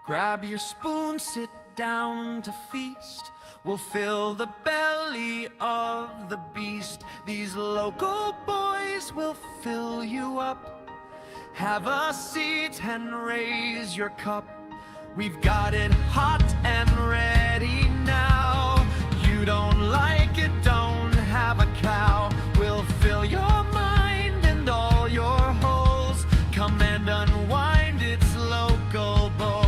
Grab your spoon, sit down to feast. We'll fill the belly of the beast. These local boys will fill you up. Have a seat and raise your cup. We've got it hot and ready now. You don't like it, don't have a cow. We'll fill your mind and all your holes. Come and unwind, it's local bowls.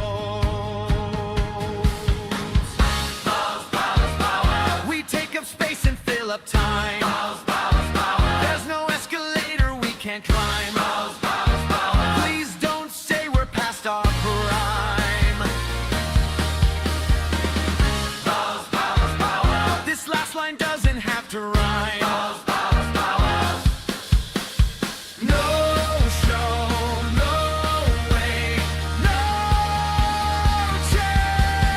We take up space and fill up time. There's no escalator we can't climb. Please don't say we're past our prime. This last line doesn't have to rhyme. No show, no way, no chance.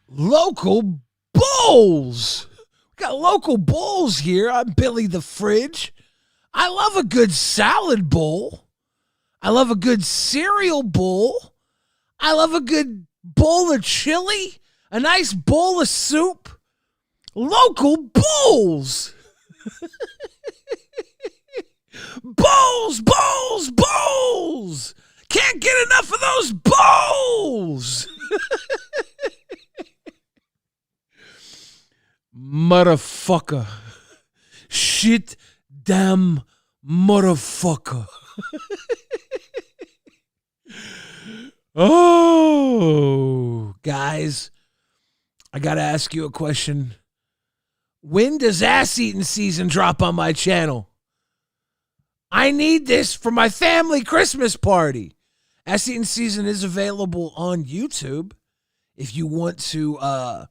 Local bowls. We got local bowls here. I'm Billy the Fridge. I love a good salad bowl. I love a good cereal bowl. I love a good bowl of chili. A nice bowl of soup. Local bowls. Bowls, bowls, bowls. Can't get enough of those bowls. Motherfucker. Shit damn motherfucker. Oh, guys, I got to ask you a question. When does ass eating season drop on my channel? I need this for my family Christmas party. Ass eating season is available on YouTube if you want to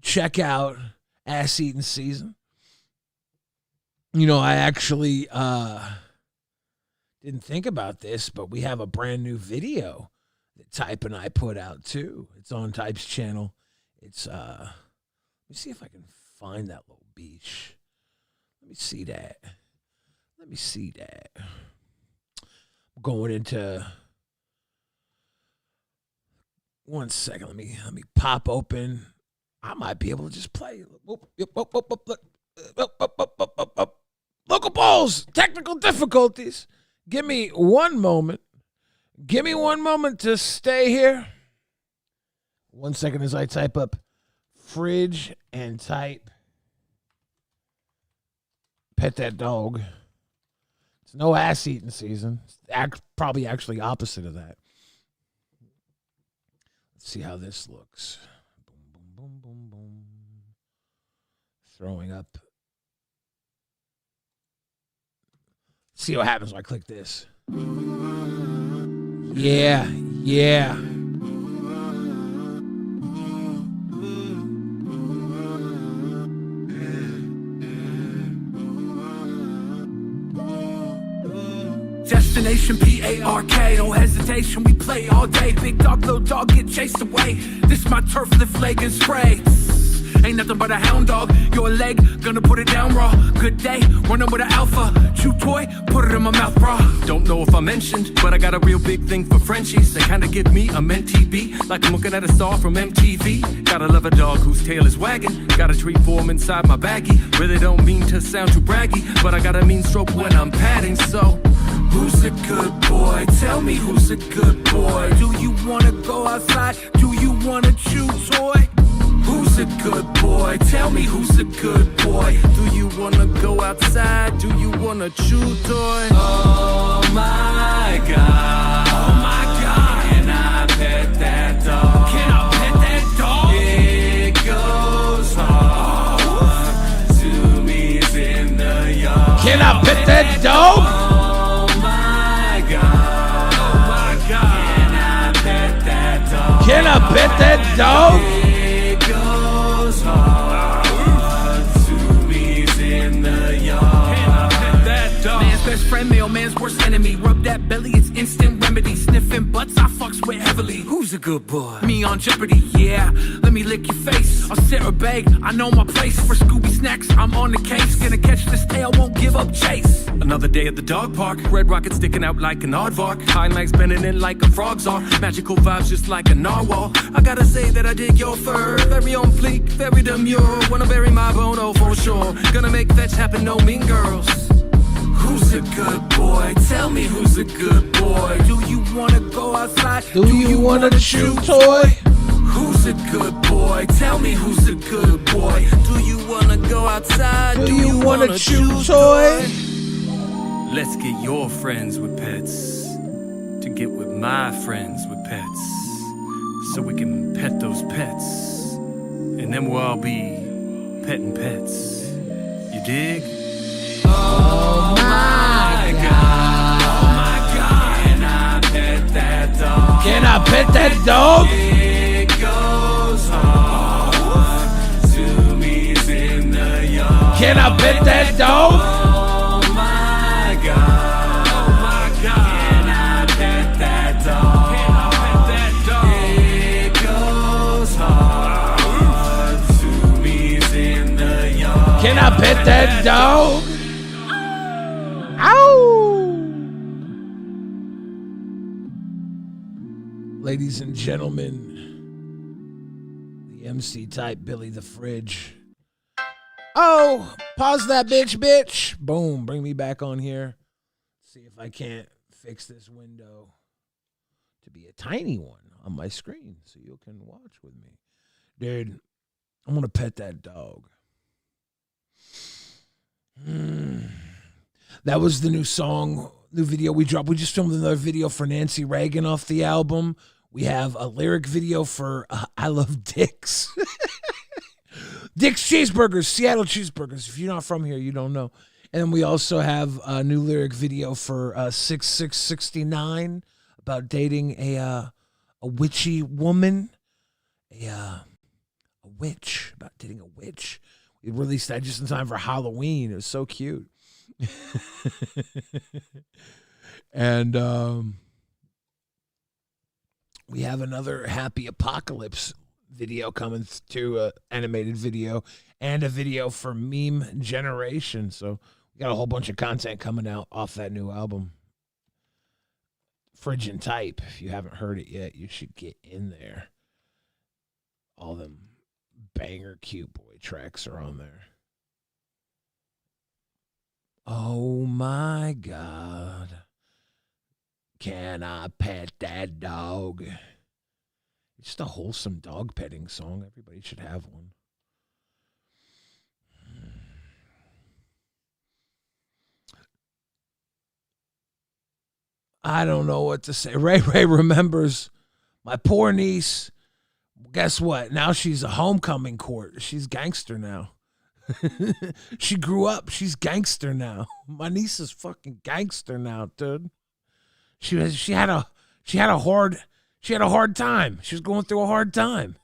check out ass eating season. You know, I actually didn't think about this, but we have a brand new video that Type and I put out too. It's on Type's channel. It's let me see if I can find that little beach. Let me see that. Let me see that. I'm going into 1 second. Let me pop open. I might be able to just play. Local balls, technical difficulties. Give me 1 moment. Give me 1 moment to stay here. 1 second as I type up fridge and type pet that dog. It's no ass eating season. It's probably actually opposite of that. Let's see how this looks. Boom, boom, boom, boom, boom. Throwing up. See what happens when I click this. Yeah, yeah. Destination P-A-R-K, no hesitation, we play all day. Big dog, little dog, get chased away. This my turf, lift leg and spray. Ain't nothing but a hound dog, your leg, gonna put it down raw. Good day, running with an alpha. Chew toy, put it in my mouth raw. Don't know if I mentioned, but I got a real big thing for Frenchies. They kinda give me a mentee beat, like I'm looking at a star from MTV. Gotta love a dog whose tail is wagging. Got a treat for him inside my baggie. Really don't mean to sound too braggy, but I got a mean stroke when I'm patting, so who's a good boy? Tell me who's a good boy. Do you wanna go outside? Do you wanna chew toy? Who's a good boy? Tell me who's a good boy. Do you wanna go outside? Do you wanna chew toy? Oh my God. Oh my God. Can I pet that dog? Can I pet that dog? It goes hard to me it's in the yard. Can I pet that dog? Oh my God. Oh my God. Can I pet that dog? Can I pet that dog? Best friend, mailman's worst enemy. Rub that belly, it's instant remedy. Sniffing butt. butts I fucks with heavily. Who's a good boy? Me on Jeopardy, yeah. Let me lick your face. I'll sit or beg, I know my place. For Scooby snacks, I'm on the case. Gonna catch this tail, won't give up chase. Another day at the dog park. Red rocket sticking out like an aardvark. Hind legs bending in like a frog's are. Magical vibes just like a narwhal. I gotta say that I dig your fur. Very on fleek, very demure. Wanna bury my bono for sure. Gonna make fetch happen, no mean girls. Who's a good boy? Tell me who's a good boy. Do you wanna go outside? Do you wanna chew toy? Who's a good boy? Tell me who's a good boy. Do you wanna go outside? Do you wanna chew toy? Let's get your friends with pets to get with my friends with pets, so we can pet those pets, and then we'll all be petting pets. You dig? Oh my God, oh my God. Can I pet that dog? Can I pet that dog? It goes hard to me in the yard. Can I pet that dog? Oh my God, oh my God. Can I pet that dog? Can I pet that dog? It goes hard to me in the yard. Can I pet that dog? Ladies and gentlemen, the MC type Billy the Fridge. Oh, pause that bitch. Boom, bring me back on here. See if I can't fix this window to be a tiny one on my screen so you can watch with me. Dude, I'm going to pet that dog. That was the new song, new video we dropped. We just filmed another video for Nancy Reagan off the album. We have a lyric video for I Love Dick's. Dick's Cheeseburgers, Seattle Cheeseburgers. If you're not from here, you don't know. And then we also have a new lyric video for 6669 about dating a witchy woman, a witch, about dating a witch. We released that just in time for Halloween. It was so cute. And we have another Happy Apocalypse video coming to animated video and a video for Meme Generation. So we got a whole bunch of content coming out off that new album. Fridge and Type. If you haven't heard it yet, you should get in there. All them banger cute boy tracks are on there. Oh my God. Can I pet that dog? It's just a wholesome dog petting song. Everybody should have one. I don't know what to say. Ray remembers my poor niece. Guess what? Now she's a homecoming court. She's gangster now. She grew up. She's gangster now. My niece is fucking gangster now, dude. She had a hard time. She was going through a hard time.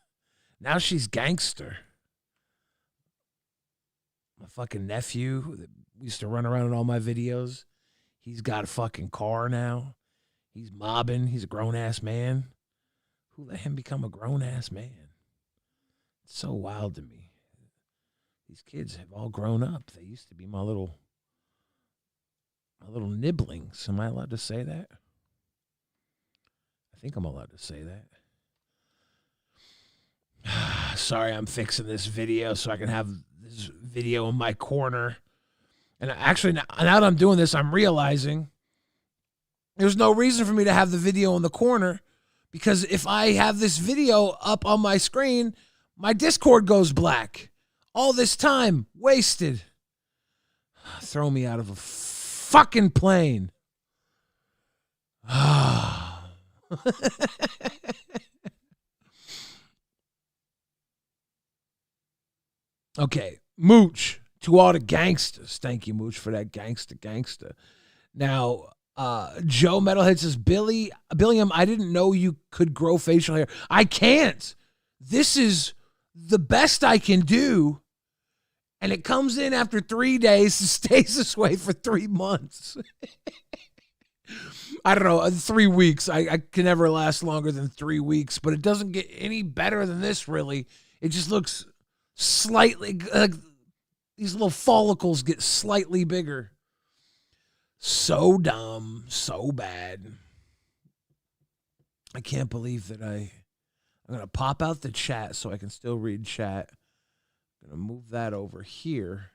Now she's gangster. My fucking nephew that used to run around in all my videos, he's got a fucking car now. He's mobbing. He's a grown-ass man. Who let him become a grown-ass man? It's so wild to me. These kids have all grown up. They used to be my little nibblings. Am I allowed to say that? I think I'm allowed to say that. Sorry, I'm fixing this video so I can have this video in my corner. And actually, now that I'm doing this, I'm realizing there's no reason for me to have the video in the corner, because if I have this video up on my screen, my Discord goes black. All this time wasted. Throw me out of a fucking plane. Okay, Mooch, to all the gangsters. Thank you, Mooch, for that gangster. Now, Joe Metalhead says, Billiam, I didn't know you could grow facial hair. I can't. This is the best I can do. And it comes in after 3 days and stays this way for 3 months. I don't know, 3 weeks. I can never last longer than 3 weeks, but it doesn't get any better than this, really. It just looks slightly, these little follicles get slightly bigger. So dumb, so bad. I can't believe that I'm going to pop out the chat so I can still read chat. I'm going to move that over here.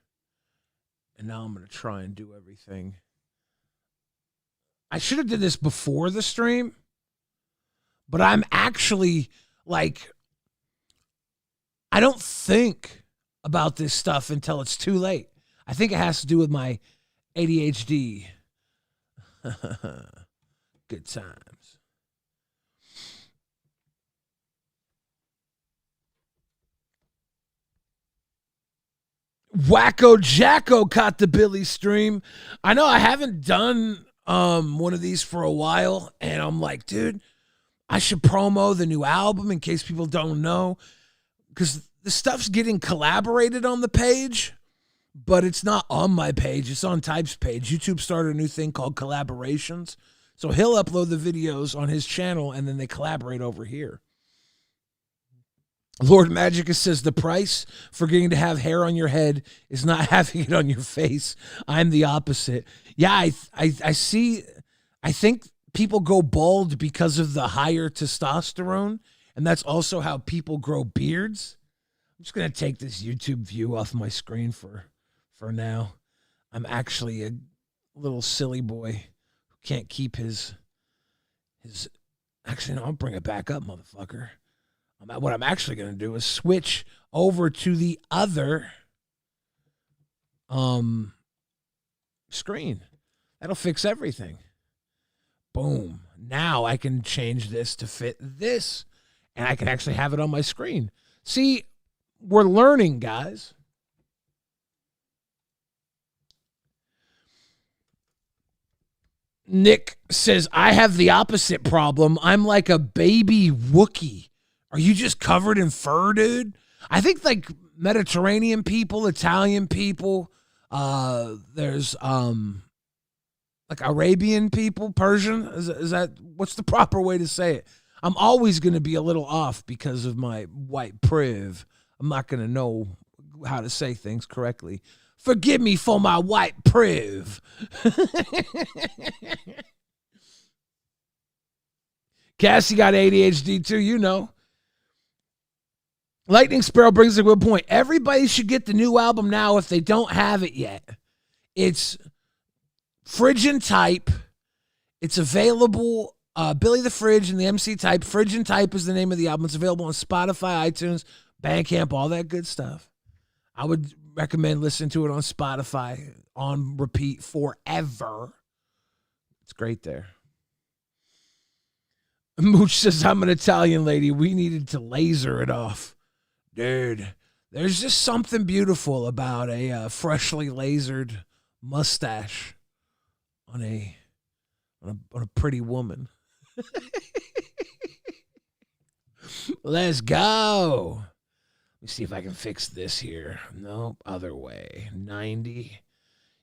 And now I'm going to try and do everything. I should have did this before the stream, but I'm actually like, I don't think about this stuff until it's too late. I think it has to do with my ADHD. Good times. Wacko Jacko caught the Billy stream. I know I haven't done one of these for a while, and I'm like, dude, I should promo the new album in case people don't know, because the stuff's getting collaborated on the page, but it's not on my page. It's on Type's page. YouTube started a new thing called collaborations, so he'll upload the videos on his channel, and then they collaborate over here. Lord Magicus says the price for getting to have hair on your head is not having it on your face. I'm the opposite. Yeah, I see. I think people go bald because of the higher testosterone, and that's also how people grow beards. I'm just going to take this YouTube view off my screen for now. I'm actually a little silly boy who can't keep his. Actually, no, I'll bring it back up, motherfucker. What I'm actually going to do is switch over to the other screen. That'll fix everything. Boom. Now I can change this to fit this, and I can actually have it on my screen. See, we're learning, guys. Nick says, I have the opposite problem. I'm like a baby Wookiee. Are you just covered in fur, dude? I think like Mediterranean people, Italian people, there's like Arabian people, Persian. Is that what's the proper way to say it? I'm always going to be a little off because of my white priv. I'm not going to know how to say things correctly. Forgive me for my white priv. Cassie got ADHD too, you know. Lightning Sparrow brings a good point. Everybody should get the new album now if they don't have it yet. It's Fridge and Type. It's available. Billy the Fridge and the MC Type. Fridge and Type is the name of the album. It's available on Spotify, iTunes, Bandcamp, all that good stuff. I would recommend listening to it on Spotify on repeat forever. It's great there. Mooch says, I'm an Italian lady. We needed to laser it off. Dude, there's just something beautiful about a freshly lasered mustache on a pretty woman. Let's go. Let me see if I can fix this here. Nope, other way. 90.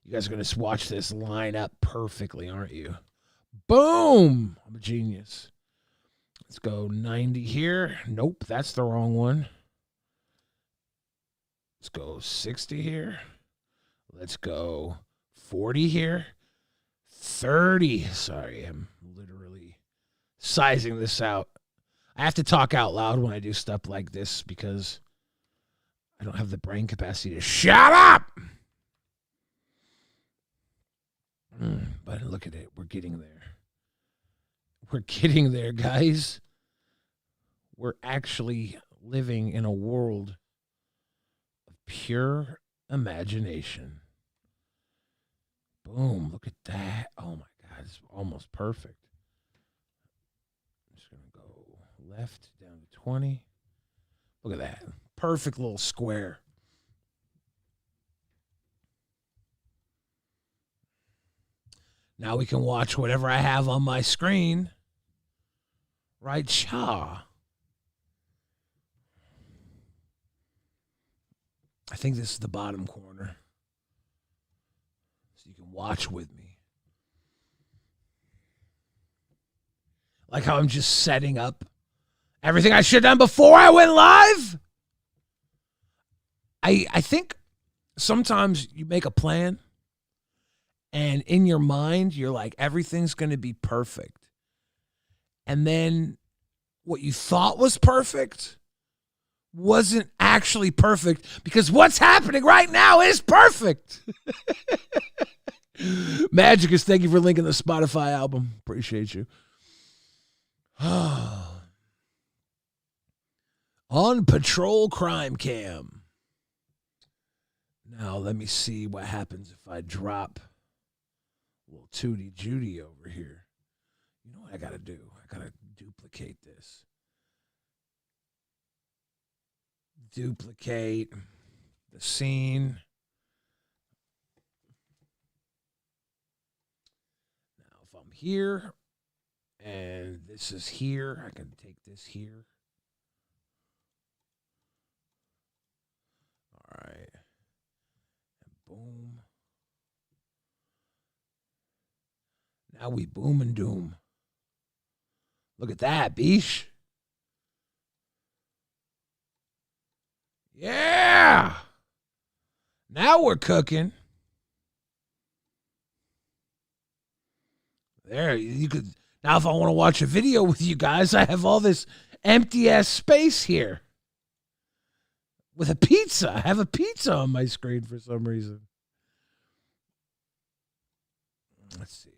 You guys are going to watch this line up perfectly, aren't you? Boom. I'm a genius. Let's go 90 here. Nope, that's the wrong one. Let's go 60 here. Let's go 40 here. 30. Sorry, I'm literally sizing this out. I have to talk out loud when I do stuff like this because I don't have the brain capacity to shut up. But look at it. We're getting there. We're getting there, guys. We're actually living in a world of pure imagination. Boom. Look at that. Oh, my God. It's almost perfect. I'm just going to go left down to 20. Look at that. Perfect little square. Now we can watch whatever I have on my screen. Right, Shaw. I think this is the bottom corner. So you can watch with me. Like how I'm just setting up everything I should have done before I went live. I think sometimes you make a plan and in your mind, you're like, everything's going to be perfect. And then what you thought was perfect wasn't actually perfect because what's happening right now is perfect. Magicus, thank you for linking the Spotify album. Appreciate you. On Patrol Crime Cam. Now, let me see what happens if I drop a little Tootie Judy over here. You know what I got to do? I got to duplicate this. Duplicate the scene. Now, if I'm here and this is here, I can take this here. All right. Boom. Now we boom and doom. Look at that, Beesh. Yeah. Now we're cooking. There, you could. Now if I want to watch a video with you guys, I have all this empty ass space here. With a pizza. I have a pizza on my screen for some reason. Let's see.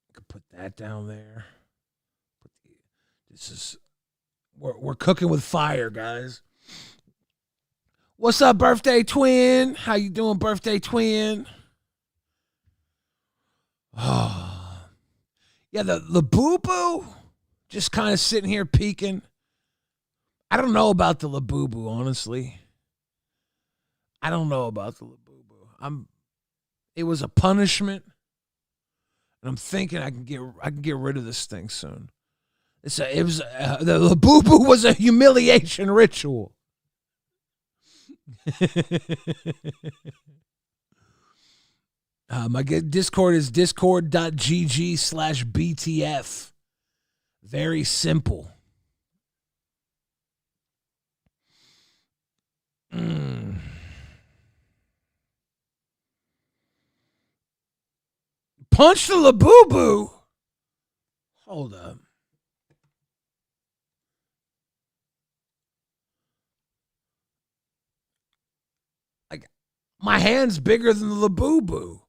I could put that down there. This is we're cooking with fire, guys. What's up, birthday twin? How you doing, birthday twin? Oh. Yeah, the boo-boo just kind of sitting here peeking. I don't know about the Labubu, honestly. I don't know about the Labubu. It was a punishment, and I'm thinking I can get rid of this thing soon. The Labubu was a humiliation ritual. My Discord is discord.gg/BTF. Very simple. Punch the Labubu. Hold up. Like, my hand's bigger than the Labubu.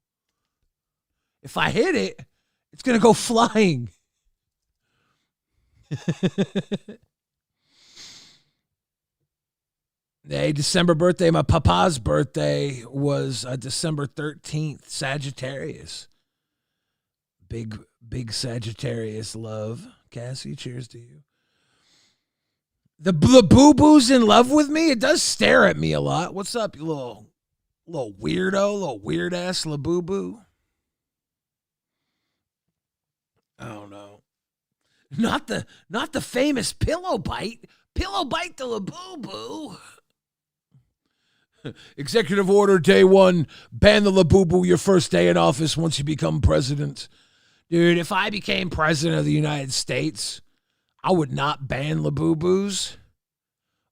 If I hit it, it's gonna go flying. Hey, December birthday. My papa's birthday was December 13th, Sagittarius. Big Sagittarius love. Cassie, cheers to you. The boo-boo's in love with me? It does stare at me a lot. What's up, you little weirdo, little weird-ass Labubu? I don't know. Not the famous Pillow Bite. Pillow Bite the Labubu. Executive order day 1, ban the Labubu your first day in office once you become president. Dude, if I became president of the United States, I would not ban Labubus,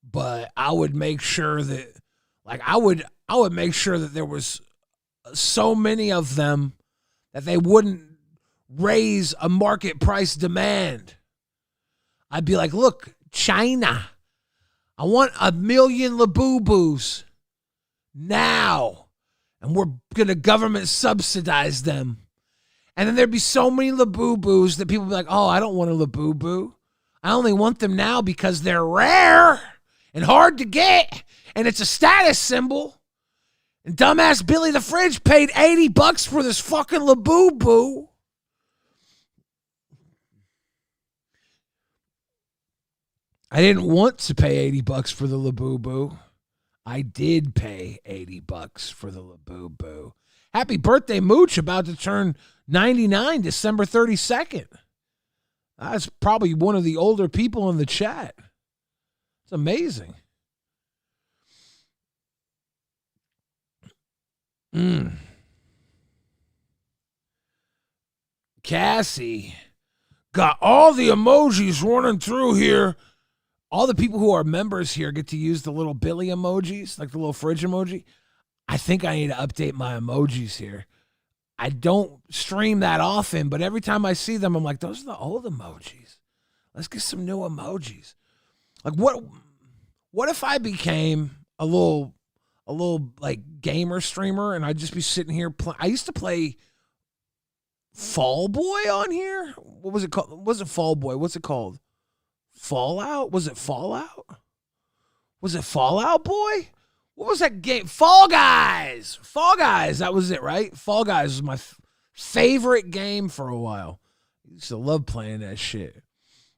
but I would make sure that, I would make sure that there was so many of them that they wouldn't raise a market price demand. I'd be like, look, China, I want 1 million Labubus now, and we're going to government subsidize them. And then there'd be so many Labubus that people would be like, oh, I don't want a Labubu. I only want them now because they're rare and hard to get, and it's a status symbol. And dumbass Billy the Fridge paid $80 for this fucking Labubu. I didn't want to pay $80 for the Labubu. I did pay $80 for the Labubu. Happy birthday, Mooch, about to turn 99, December 32nd. That's probably one of the older people in the chat. It's amazing. Cassie got all the emojis running through here. All the people who are members here get to use the little Billy emojis, like the little fridge emoji. I think I need to update my emojis here. I don't stream that often, but every time I see them, I'm like, those are the old emojis. Let's get some new emojis. Like what if I became a little like gamer streamer and I'd just be sitting here I used to play Fall Boy on here. What was it called? Was it Fall Boy? What's it called? Fallout? Was it Fallout? Was it Fallout Boy? What was that game? Fall Guys. Fall Guys. That was it, right? Fall Guys was my favorite game for a while. I used to love playing that shit.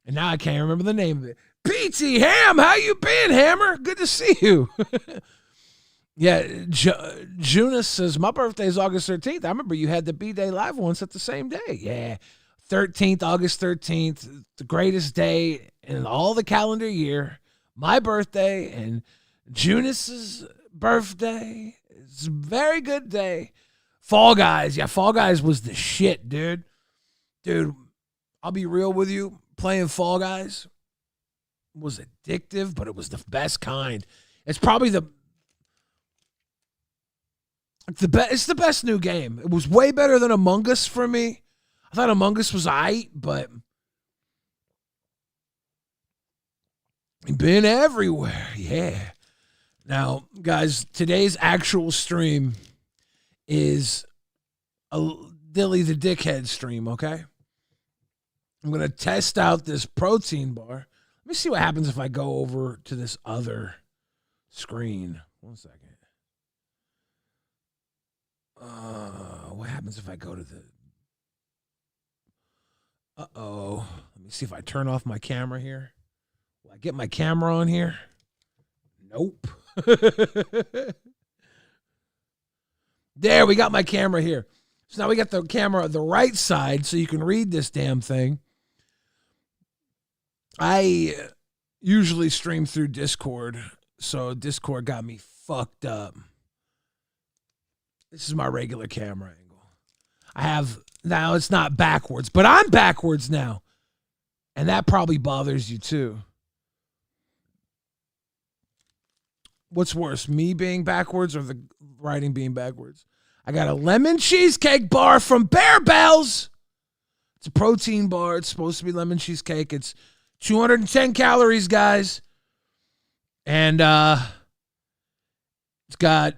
And now I can't remember the name of it. PT Ham, how you been, Hammer? Good to see you. Yeah, Junis says, my birthday is August 13th. I remember you had the B-Day live once at the same day. Yeah, 13th, August 13th, the greatest day in all the calendar year. My birthday and Junis's birthday. It's a very good day. Fall Guys. Yeah, Fall Guys was the shit, dude. Dude, I'll be real with you. Playing Fall Guys was addictive, but it was the best kind. It's probably it's the best new game. It was way better than Among Us for me. I thought Among Us was aight, but been everywhere. Yeah. Now, guys, today's actual stream is a Dilly the Dickhead stream, okay? I'm going to test out this protein bar. Let me see what happens if I go over to this other screen. 1 second. What happens if I go to the... Uh-oh. Let me see if I turn off my camera here. Will I get my camera on here? Nope. There, we got my camera here. So now we got the camera on the right side so you can read this damn thing. I usually stream through Discord, so Discord got me fucked up. This is my regular camera angle. I have, now it's not backwards, but I'm backwards now. And that probably bothers you too. What's worse, me being backwards or the writing being backwards? I got a lemon cheesecake bar from Bear Bells. It's a protein bar. It's supposed to be lemon cheesecake. It's 210 calories, guys. And it's got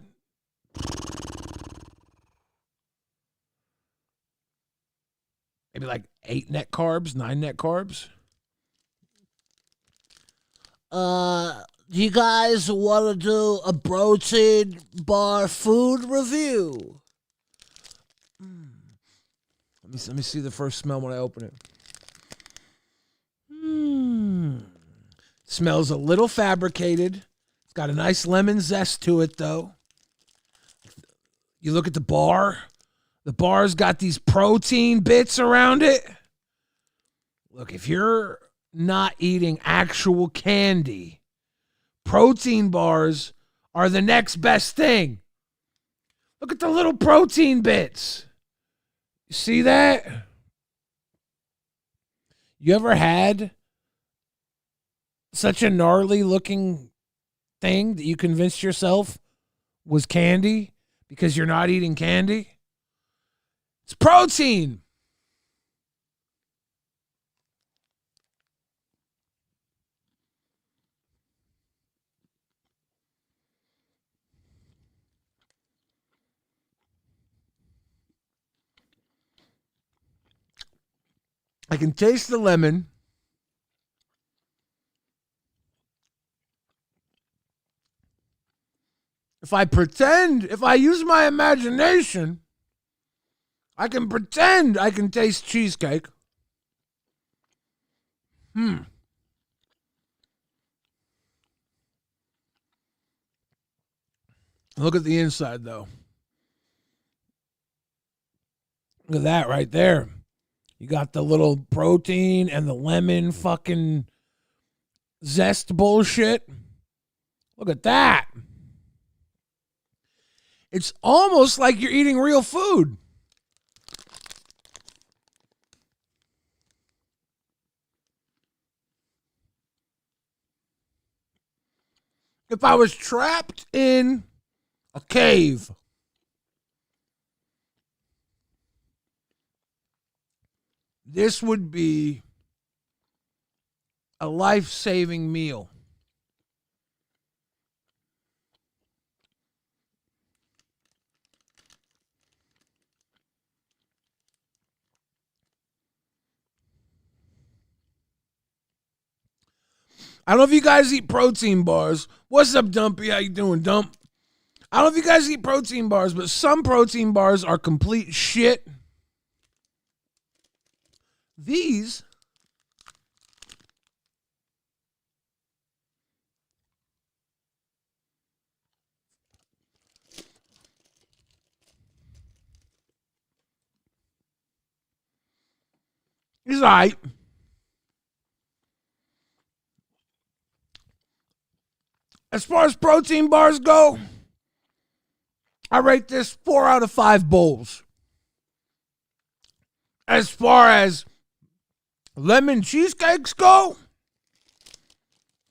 maybe like 8 net carbs, 9 net carbs. Do you guys want to do a protein bar food review? Let me see the first smell when I open it. Smells a little fabricated. It's got a nice lemon zest to it, though. You look at the bar. The bar's got these protein bits around it. Look, if you're not eating actual candy, protein bars are the next best thing. Look at the little protein bits. You see that? You ever had such a gnarly looking thing that you convinced yourself was candy because you're not eating candy? It's protein. I can taste the lemon. If I use my imagination, I can pretend I can taste cheesecake. Look at the inside, though. Look at that right there. You got the little protein and the lemon fucking zest bullshit. Look at that. It's almost like you're eating real food. if I was trapped in a cave, this would be a life-saving meal. I don't know if you guys eat protein bars. What's up, Dumpy? How you doing, Dump? I don't know if you guys eat protein bars, but some protein bars are complete shit. These is all right. As far as protein bars go, I rate this 4 out of 5 bowls. As far as lemon cheesecakes go,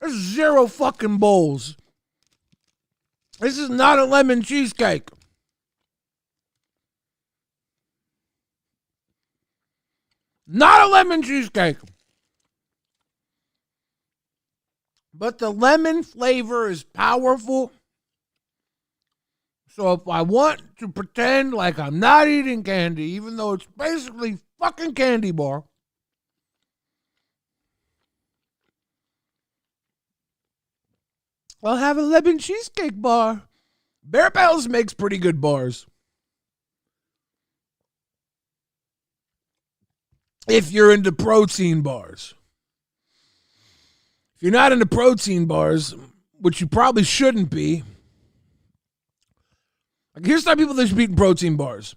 there's 0 fucking bowls. This is not a lemon cheesecake. Not a lemon cheesecake. But the lemon flavor is powerful. So if I want to pretend like I'm not eating candy, even though it's basically fucking candy bar, I'll have a lemon cheesecake bar. Bear Bells makes pretty good bars. If you're into protein bars. If you're not into protein bars, which you probably shouldn't be, like here's some people that should be eating protein bars.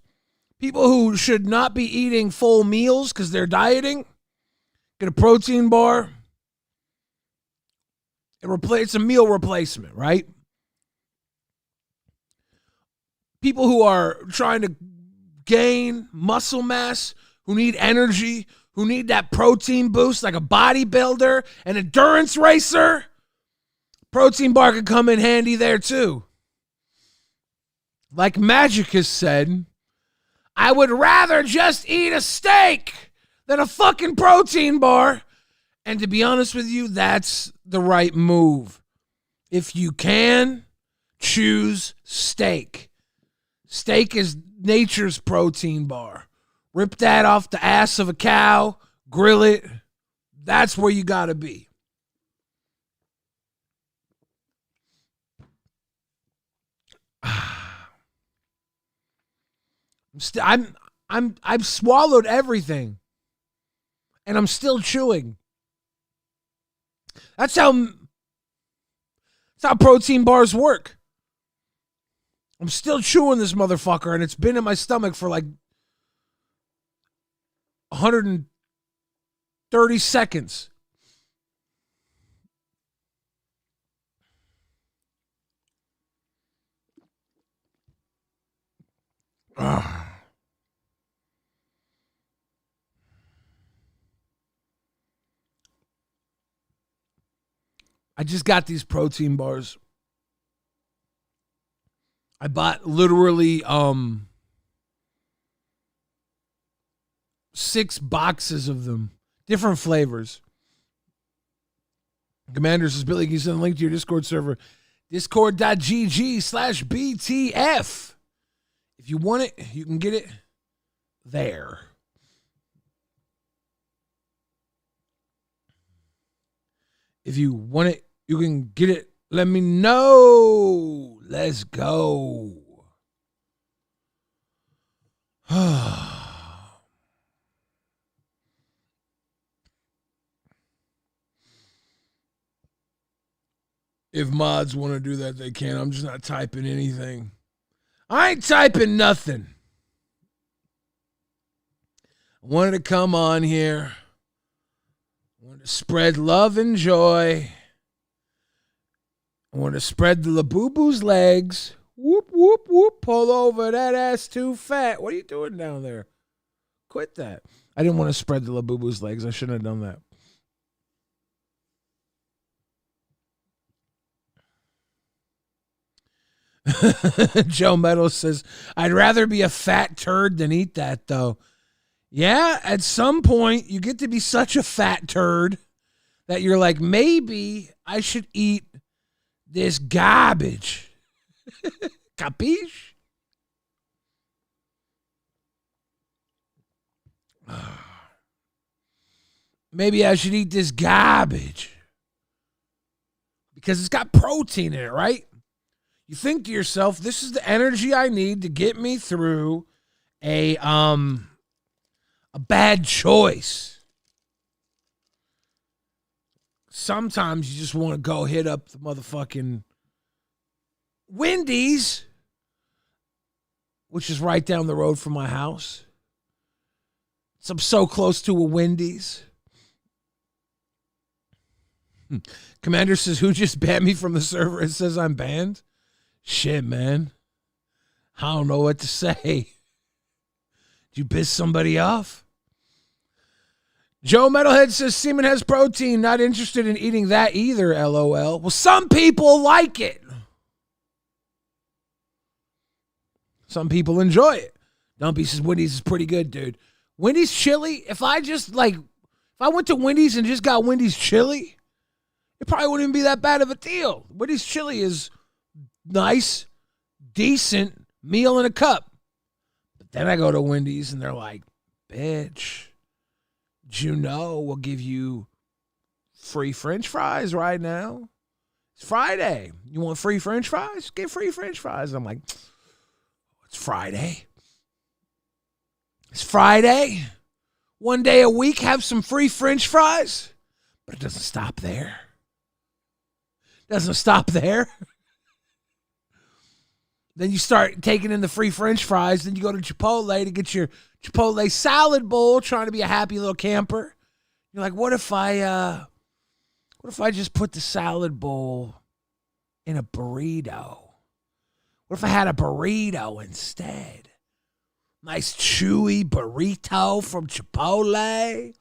People who should not be eating full meals because they're dieting, get a protein bar. It's a meal replacement, right? People who are trying to gain muscle mass, who need energy, who need that protein boost like a bodybuilder, an endurance racer, protein bar could come in handy there too. Like Magic has said, I would rather just eat a steak than a fucking protein bar. And to be honest with you, that's the right move. If you can, choose steak. Steak is nature's protein bar. Rip that off the ass of a cow, grill it. That's where you got to be. I've swallowed everything, and I'm still chewing. That's how protein bars work. I'm still chewing this motherfucker, and it's been in my stomach for like 130 seconds. Ugh. I just got these protein bars. I bought literally 6 boxes of them, different flavors. Commander says, Billy, can you send a link to your Discord server? Discord.gg/BTF. If you want it, you can get it there. If you want it, you can get it. Let me know. Let's go. If mods want to do that, they can. I'm just not typing anything. I ain't typing nothing. I wanted to come on here. I wanted to spread love and joy. I want to spread the Labubu's legs. Whoop, whoop, whoop. Pull over. That ass too fat. What are you doing down there? Quit that. I didn't want to spread the Labubu's legs. I shouldn't have done that. Joe Meadows says, I'd rather be a fat turd than eat that, though. Yeah, at some point, you get to be such a fat turd that you're like, maybe I should eat this garbage. Capiche? Maybe I should eat this garbage. Because it's got protein in it, right? You think to yourself, this is the energy I need to get me through a bad choice. Sometimes you just want to go hit up the motherfucking Wendy's, which is right down the road from my house. So I'm so close to a Wendy's. Commander says, who just banned me from the server? It says I'm banned. Shit, man. I don't know what to say. Did you piss somebody off? Joe Metalhead says semen has protein. Not interested in eating that either, LOL. Well, some people like it. Some people enjoy it. Dumpy says Wendy's is pretty good, dude. Wendy's chili, if I went to Wendy's and just got Wendy's chili, it probably wouldn't even be that bad of a deal. Wendy's chili is nice, decent meal in a cup. But then I go to Wendy's and they're like, bitch, Juno will give you free French fries right now. It's Friday. You want free French fries? Get free French fries. I'm like, it's Friday. It's Friday. One day a week, have some free French fries. But it doesn't stop there. Doesn't stop there. Then you start taking in the free French fries. Then you go to Chipotle to get your Chipotle salad bowl, trying to be a happy little camper. You're like, what if I just put the salad bowl in a burrito? What if I had a burrito instead? Nice chewy burrito from Chipotle.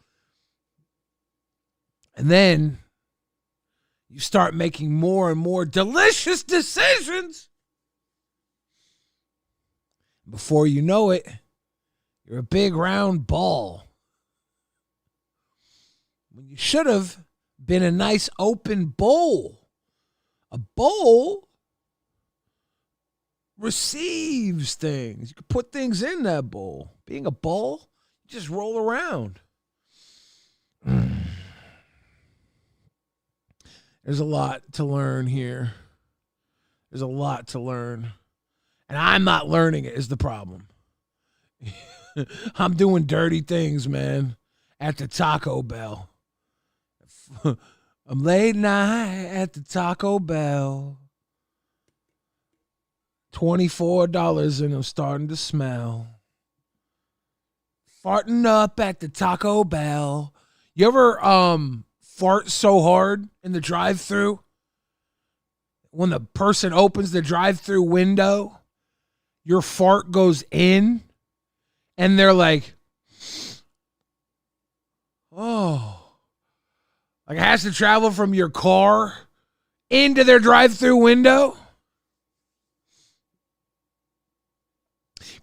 And then you start making more and more delicious decisions. Before you know it, you're a big round ball. When you should have been a nice open bowl. A bowl receives things. You can put things in that bowl. Being a bowl, you just roll around. There's a lot to learn here. There's a lot to learn. And I'm not learning it is the problem. I'm doing dirty things, man, at the Taco Bell. I'm late night at the Taco Bell. $24 and I'm starting to smell. Farting up at the Taco Bell. You ever fart so hard in the drive-thru when the person opens the drive-thru window, your fart goes in and they're like, oh, like it has to travel from your car into their drive-thru window?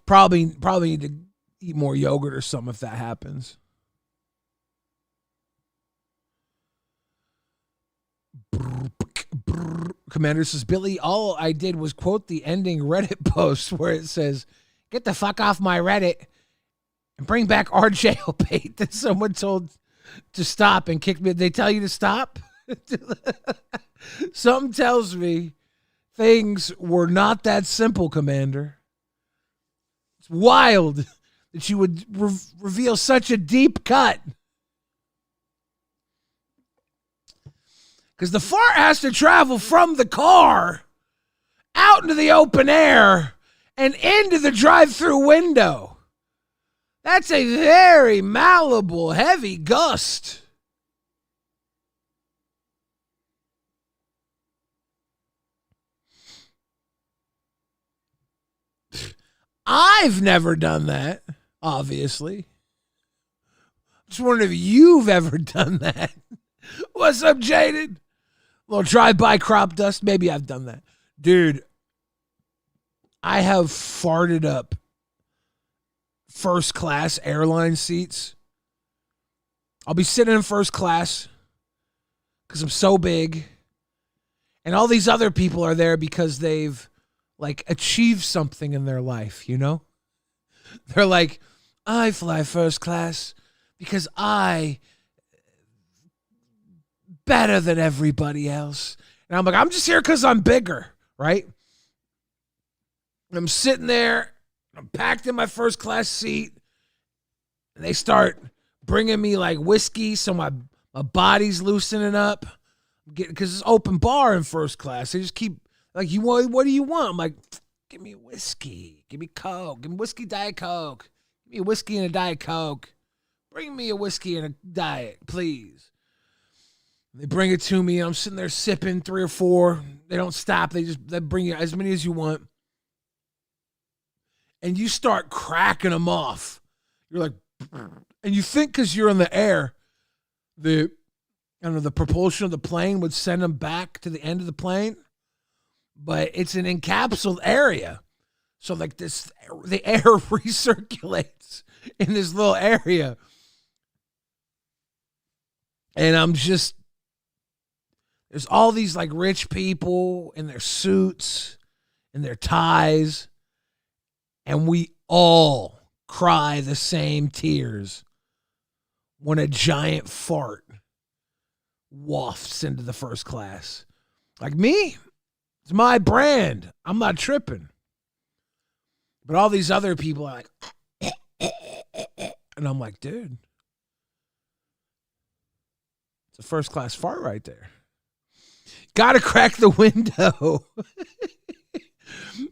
Probably need to eat more yogurt or something if that happens. Commander says, Billy, all I did was quote the ending Reddit post where it says, get the fuck off my Reddit and bring back our jailbait that someone told to stop and kicked me. Did they tell you to stop? Something tells me things were not that simple, Commander. It's wild that you would reveal such a deep cut. Because the fart has to travel from the car out into the open air and into the drive-thru window. That's a very malleable, heavy gust. I've never done that, obviously. Just wondering if you've ever done that. What's up, Jaded? A little drive-by crop dust. Maybe I've done that. Dude, I have farted up first class airline seats. I'll be sitting in first class because I'm so big. And all these other people are there because they've like achieved something in their life, you know? They're like, I fly first class because I better than everybody else. And I'm like, I'm just here because I'm bigger, right? And I'm sitting there, I'm packed in my first class seat, and they start bringing me like whiskey so my body's loosening up. Because it's open bar in first class. They just keep, like, what do you want? I'm like, give me a whiskey. Give me Coke. Give me whiskey, Diet Coke. Give me a whiskey and a Diet Coke. Bring me a whiskey and a Diet, please. They bring it to me. I'm sitting there sipping 3 or 4. They don't stop. They bring you as many as you want. And you start cracking them off. You're like, and you think because you're in the air, the propulsion of the plane would send them back to the end of the plane, but it's an encapsulated area. So like the air recirculates in this little area. And there's all these like rich people in their suits and their ties, and we all cry the same tears when a giant fart wafts into the first class. Like me, it's my brand. I'm not tripping. But all these other people are like, and I'm like, dude, it's a first class fart right there. Gotta crack the window.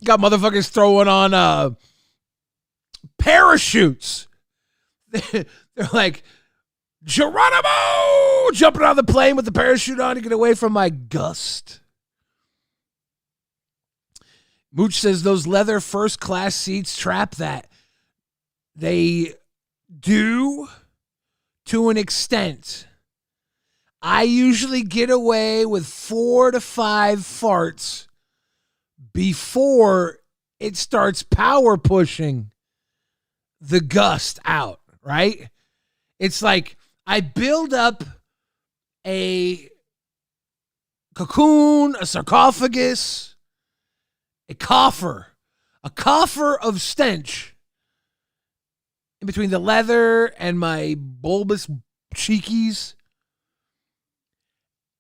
Got motherfuckers throwing on parachutes. They're like, Geronimo! Jumping out of the plane with the parachute on to get away from my gust. Mooch says those leather first class seats trap that. They do to an extent. I usually get away with 4 to 5 farts before it starts power pushing the gust out, right? It's like I build up a cocoon, a sarcophagus, a coffer of stench in between the leather and my bulbous cheekies.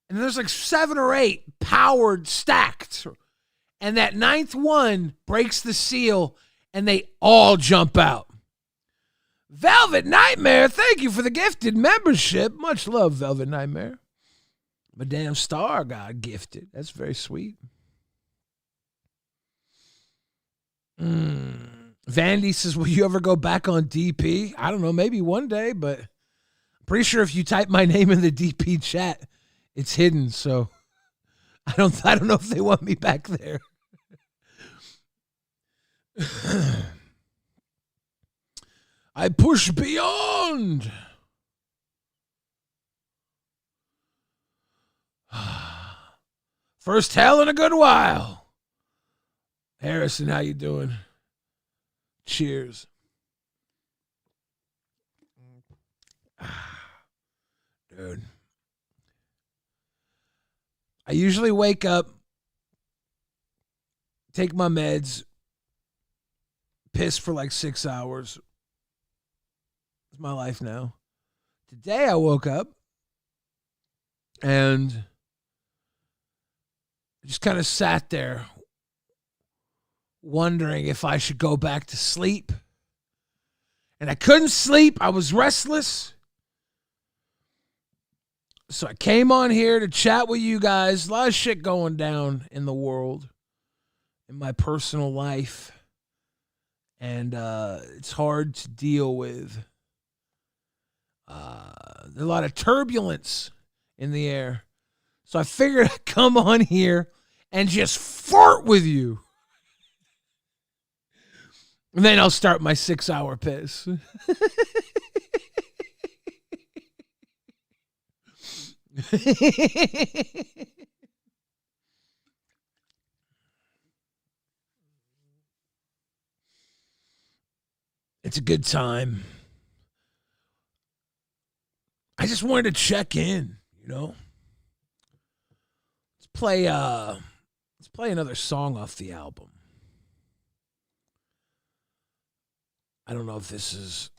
And there's like 7 or 8 powered stacked. And that 9th one breaks the seal and they all jump out. Velvet Nightmare, thank you for the gifted membership. Much love, Velvet Nightmare. Madame Star got gifted. That's very sweet. Vandy says, will you ever go back on DP? I don't know, maybe one day, but I'm pretty sure if you type my name in the DP chat, it's hidden, so I don't know if they want me back there. I push beyond. First hell in a good while. Harrison, how you doing? Cheers. Dude. I usually wake up, take my meds, piss for like 6 hours. It's my life now. Today I woke up and just kind of sat there wondering if I should go back to sleep. And I couldn't sleep. I was restless. So I came on here to chat with you guys. A lot of shit going down in the world, in my personal life. And it's hard to deal with. There's a lot of turbulence in the air. So I figured I'd come on here and just fart with you. And then I'll start my 6-hour piss. It's a good time. I just wanted to check in, you know. Let's play another song off the album. I don't know if this is.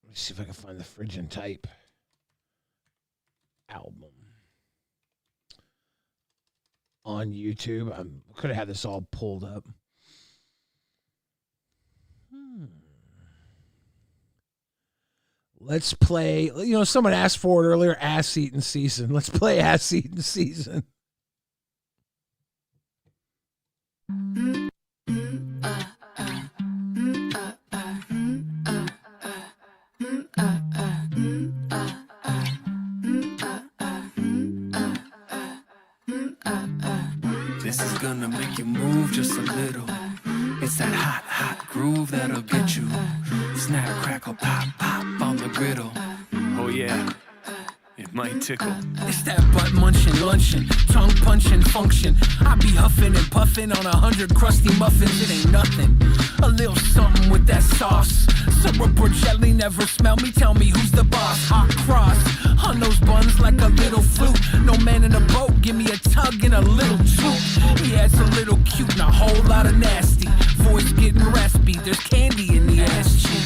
Let me see if I can find the Phrygian Type album on YouTube. I could have had this all pulled up. Let's play. You know, someone asked for it earlier. Ass Eating Season. Let's play Ass Eating Season. This is gonna make you move just a little. It's that hot, hot groove that'll get you. Snap, crackle, pop, pop on the griddle. Oh yeah, it might tickle. It's that butt munching, luncheon, tongue punching function. I be huffing and puffing on 100 crusty muffins. It ain't nothing. A little something with that sauce. Cerebral jelly never smell me. Tell me who's the boss. Hot cross on those buns like a little flute. No man in a boat. Give me a tug and a little toot. Yeah, it's a little cute and a whole lot of nasty. Voice getting raspy. There's candy in the ass cheek.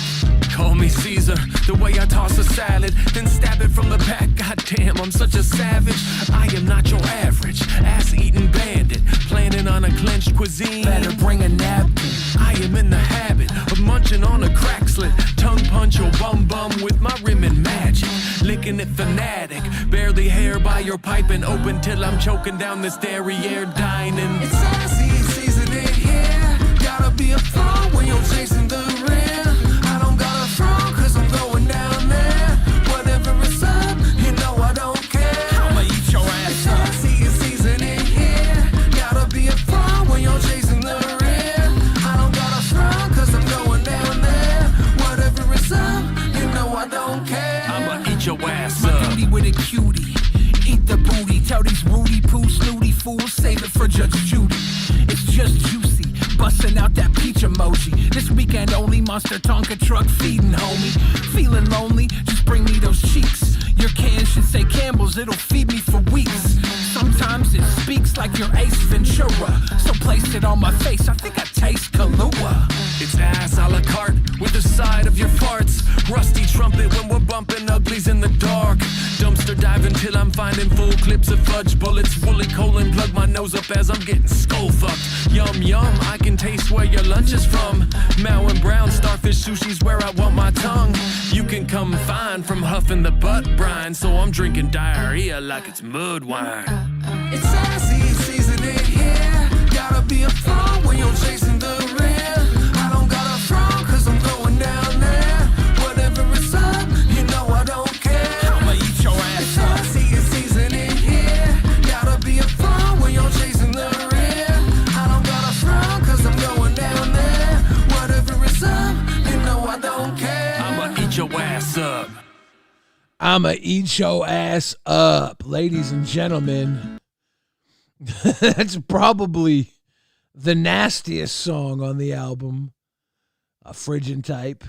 Call me Caesar, the way I toss a salad, then stab it from the back. Goddamn, I'm such a savage. I am not your average ass-eating bandit, planning on a clenched cuisine. Better bring a napkin. I am in the habit of munching on a crack slit, tongue punch your bum bum with my rimming magic, licking it fanatic. Barely hair by your pipe and open till I'm choking down this derriere dining. It's ass-eating season in here. Gotta be a pro when you're chasing the rear. I don't got a front cause I'm going down there. Whatever is up, you know I don't care. I'ma eat your ass up. It's season in here. Gotta be a pro when you're chasing the rear. I don't got a front cause I'm going down there. Whatever is up, you know I don't care. I'ma eat your ass up. My duty with a cutie. Eat the booty. Tell these Rudy Poo snooty fools, save it for Judge Judy. It's just juicy. Busting out that peach emoji. This weekend only, Monster Tonka truck feeding, homie. Feeling lonely? Just bring me those cheeks. Your can should say Campbell's, it'll feed me for weeks. Sometimes it speaks like your Ace Ventura. So place it on my face, I think I taste Kahlua. It's ass a la carte with the side of your farts. Rusty trumpet when we're bumping uglies in the dark. Dumpster diving till I'm finding full clips of fudge bullets. Woolly colon, plug my nose up as I'm getting skull fucked. Yum yum, I can taste where your lunch is from. Mao and Brown, starfish sushi's where I want my tongue. You can come fine from huffing the butt brine, so I'm drinking diarrhea like it's mud wine. It's ass-eating season in here. Gotta be a pro when you're chasing the rear. I don't got a front cause I'm going down there. Whatever is up, you know I don't care. I'ma eat your ass up. It's ass-eating season in here. Gotta be a pro when you're chasing the rear. I don't got a front cause I'm going down there. Whatever is up, you know I don't care. I'ma eat your ass up. I'ma eat your ass up, ladies and gentlemen. That's probably the nastiest song on the album. A Phrygian Type.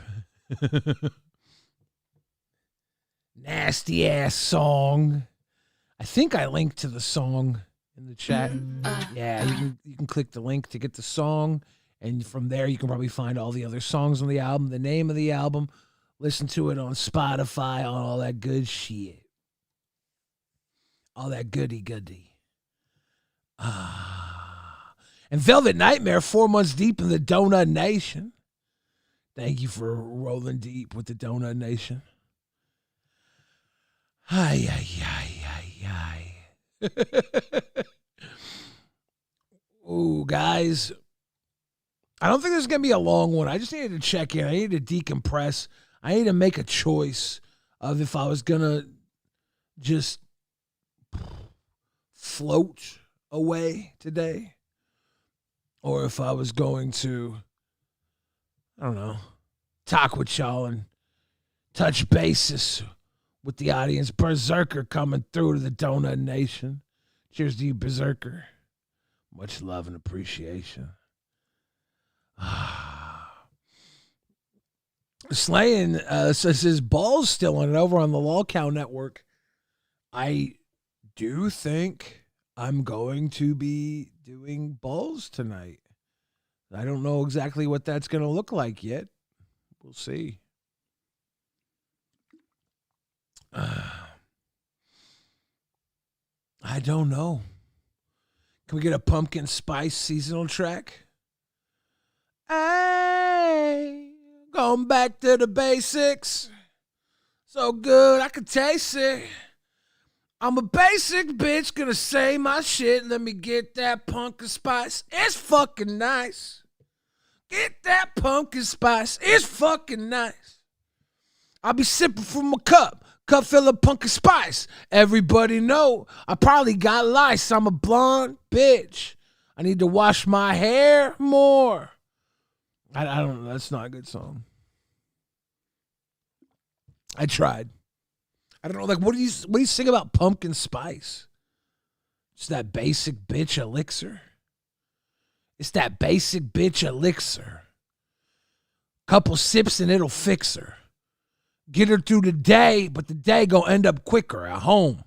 Nasty ass song. I think I linked to the song in the chat. Yeah, you can click the link to get the song, and from there you can probably find all the other songs on the album, the name of the album. Listen to it on Spotify, on all that good shit. All that goody. And Velvet Nightmare, 4 months deep in the Donut Nation. Thank you for rolling deep with the Donut Nation. Ay. Ooh, guys. I don't think this is going to be a long one. I just needed to check in. I needed to decompress. I need to make a choice of if I was going to just float away today or if I was going to, I don't know, talk with y'all and touch bases with the audience. Berserker coming through to the Donut Nation. Cheers to you, Berserker. Much love and appreciation. Slaying says his ball's still on it over on the Lolcow Network. I do think I'm going to be doing balls tonight. I don't know exactly what that's going to look like yet. We'll see. I don't know. Can we get a pumpkin spice seasonal track? Hey, going back to the basics. So good, I can taste it. I'm a basic bitch, gonna say my shit. Let me get that pumpkin spice. It's fucking nice. Get that pumpkin spice. It's fucking nice. I'll be sipping from a cup full of pumpkin spice. Everybody know I probably got lice. I'm a blonde bitch. I need to wash my hair more. I don't know. That's not a good song. I tried. I don't know. Like, what do you sing about pumpkin spice? It's that basic bitch elixir. It's that basic bitch elixir. Couple sips and it'll fix her. Get her through the day, but the day gonna end up quicker at home.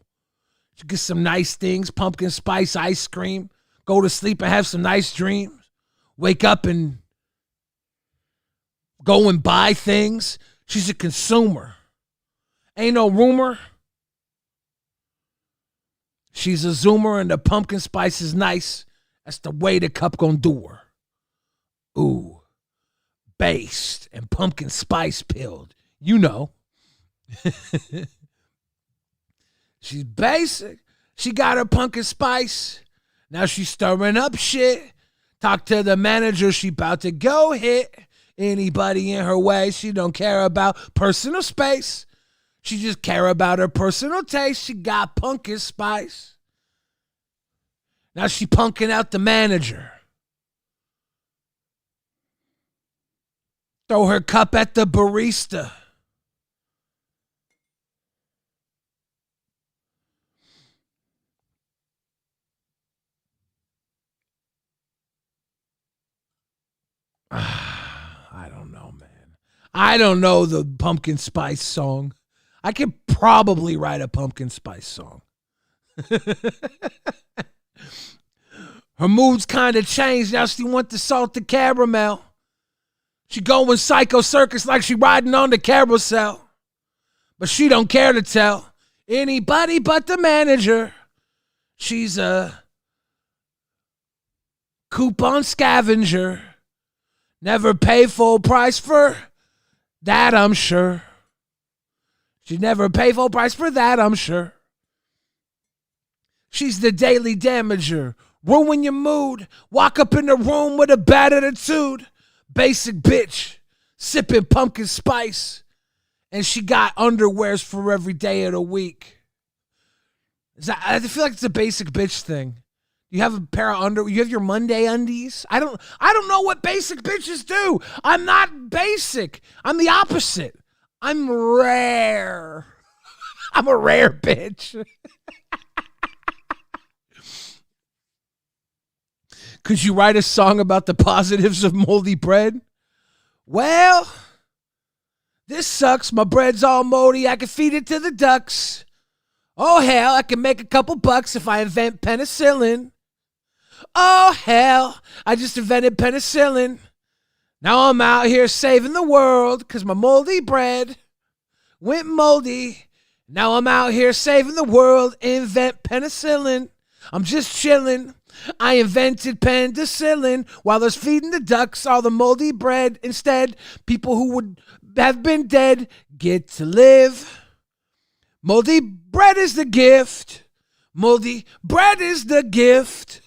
She get some nice things, pumpkin spice ice cream. Go to sleep and have some nice dreams. Wake up and go and buy things. She's a consumer. Ain't no rumor. She's a zoomer and the pumpkin spice is nice. That's the way the cup gonna do her. Ooh. Based and pumpkin spice pilled. You know. She's basic. She got her pumpkin spice. Now she's stirring up shit. Talk to the manager. She about to go hit anybody in her way. She don't care about personal space. She just care about her personal taste. She got pumpkin spice. Now she punking out the manager. Throw her cup at the barista. I don't know, man. I don't know the pumpkin spice song. I could probably write a pumpkin spice song. Her mood's kind of changed. Now she want the salted caramel. She going psycho circus like she riding on the carousel. But she don't care to tell anybody but the manager. She's a coupon scavenger. Never pay full price for that, I'm sure. She never pay full price for that, I'm sure. She's the daily damager. Ruin your mood. Walk up in the room with a bad attitude. Basic bitch. Sipping pumpkin spice. And she got underwears for every day of the week. I feel like it's a basic bitch thing. You have a pair of you have your Monday undies? I don't know what basic bitches do. I'm not basic. I'm the opposite. I'm rare. I'm a rare bitch. Could you write a song about the positives of moldy bread? Well, this sucks. My bread's all moldy. I can feed it to the ducks. Oh, hell, I can make a couple bucks if I invent penicillin. Oh, hell, I just invented penicillin. Now I'm out here saving the world because my moldy bread went moldy. Now I'm out here saving the world. Invent penicillin. I'm just chilling. I invented penicillin while I was feeding the ducks all the moldy bread. Instead, people who would have been dead get to live. Moldy bread is the gift. Moldy bread is the gift.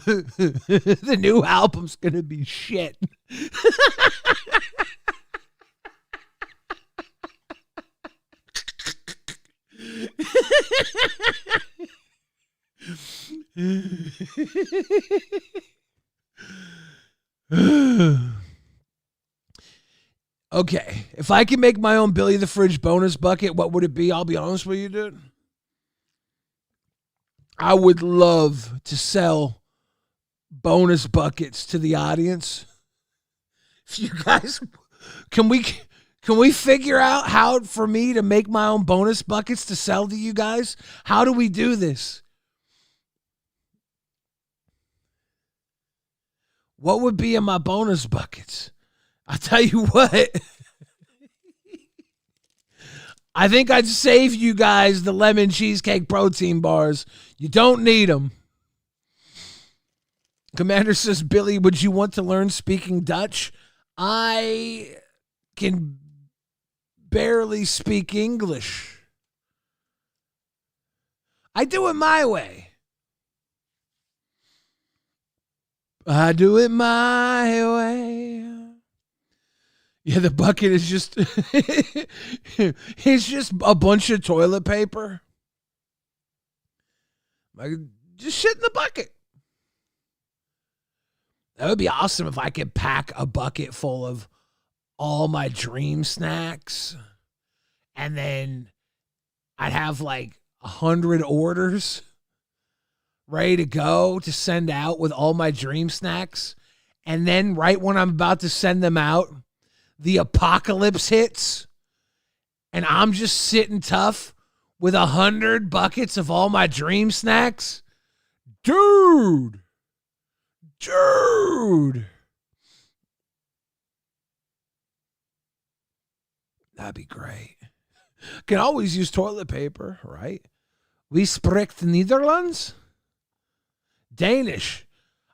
The new album's gonna be shit. Okay, if I could make my own Billy the Fridge bonus bucket, what would it be? I'll be honest with you, dude. I would love to sell bonus buckets to the audience. If you guys, can we figure out how for me to make my own bonus buckets to sell to you guys? How do we do this? What would be in my bonus buckets? I'll tell you what. I think I'd save you guys the lemon cheesecake protein bars. You don't need them. Commander says, Billy, would you want to learn speaking Dutch? I can barely speak English. I do it my way. I do it my way. Yeah, the bucket is just it's just a bunch of toilet paper. Like, just shit in the bucket. That would be awesome if I could pack a bucket full of all my dream snacks, and then I'd have like 100 orders ready to go to send out with all my dream snacks. And then right when I'm about to send them out, the apocalypse hits, and I'm just sitting tough with 100 buckets of all my dream snacks. Dude. That'd be great. Can always use toilet paper, right? We spreekt Nederlands? Danish.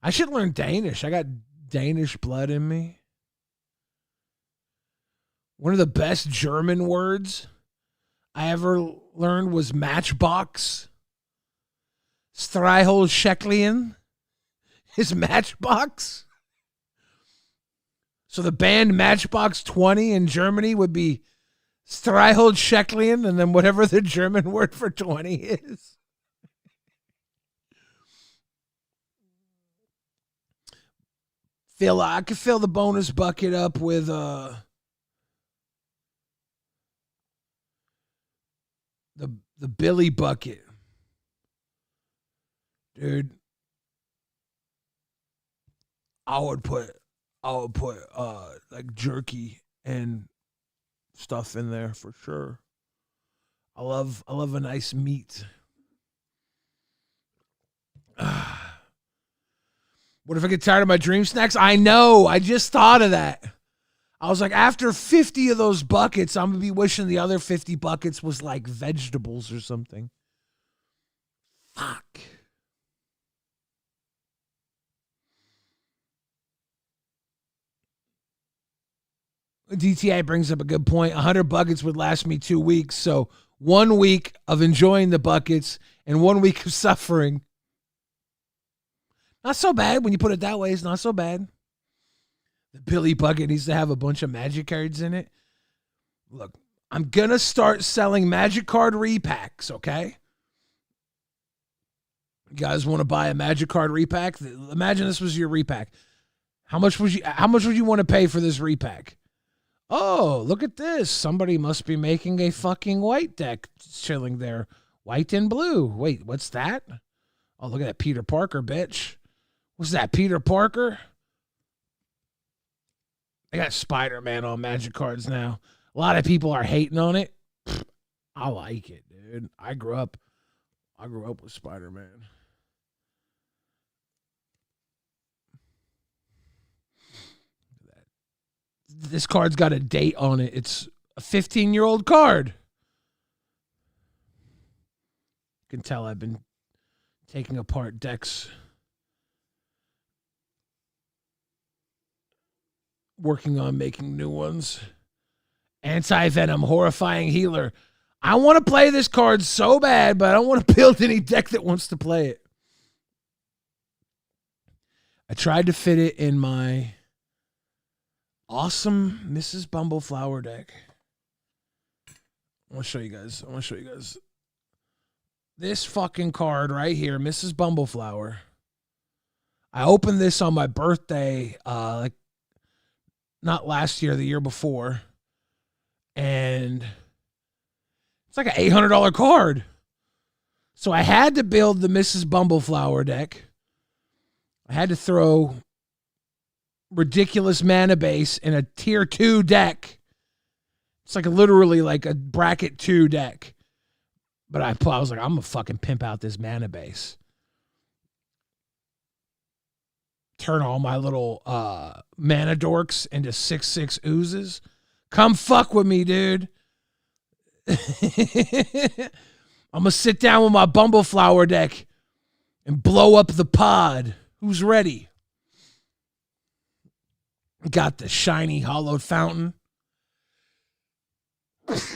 I should learn Danish. I got Danish blood in me. One of the best German words I ever learned was matchbox. Streichholzschäcklchen is matchbox. So the band Matchbox 20 in Germany would be Streichholzschäcklchen, and then whatever the German word for 20 is. I could fill the bonus bucket up with the Billy bucket. Dude, I would put like jerky and stuff in there for sure. I love a nice meat. What if I get tired of my dream snacks? I know. I just thought of that. I was like, after 50 of those buckets, I'm going to be wishing the other 50 buckets was like vegetables or something. Fuck. DTI brings up a good point. 100 buckets would last me 2 weeks. So 1 week of enjoying the buckets and 1 week of suffering. Not so bad when you put it that way. It's not so bad. The Billy bucket needs to have a bunch of magic cards in it. Look, I'm going to start selling magic card repacks, okay? You guys want to buy a magic card repack? Imagine this was your repack. How much would you want to pay for this repack? Oh, look at this. Somebody must be making a fucking white deck chilling there. White and blue. Wait, what's that? Oh, look at that Peter Parker, bitch. What's that, Peter Parker? I got Spider-Man on magic cards now. A lot of people are hating on it. I like it, dude. I grew up with Spider-Man. This card's got a date on it. It's a 15-year-old card. You can tell I've been taking apart decks, working on making new ones. Anti-Venom, horrifying healer. I want to play this card so bad, but I don't want to build any deck that wants to play it. I tried to fit it in my awesome Mrs. Bumbleflower deck. I want to show you guys. This fucking card right here, Mrs. Bumbleflower. I opened this on my birthday, like not last year, the year before. And it's like an $800 card. So I had to build the Mrs. Bumbleflower deck. I had to throw ridiculous mana base in a tier 2 deck. It's like literally like a bracket 2 deck. But I was like, I'm going to fucking pimp out this mana base. Turn all my little mana dorks into 6/6 oozes. Come fuck with me, dude. I'm going to sit down with my Bumbleflower deck and blow up the pod. Who's ready? Got the shiny hollowed fountain.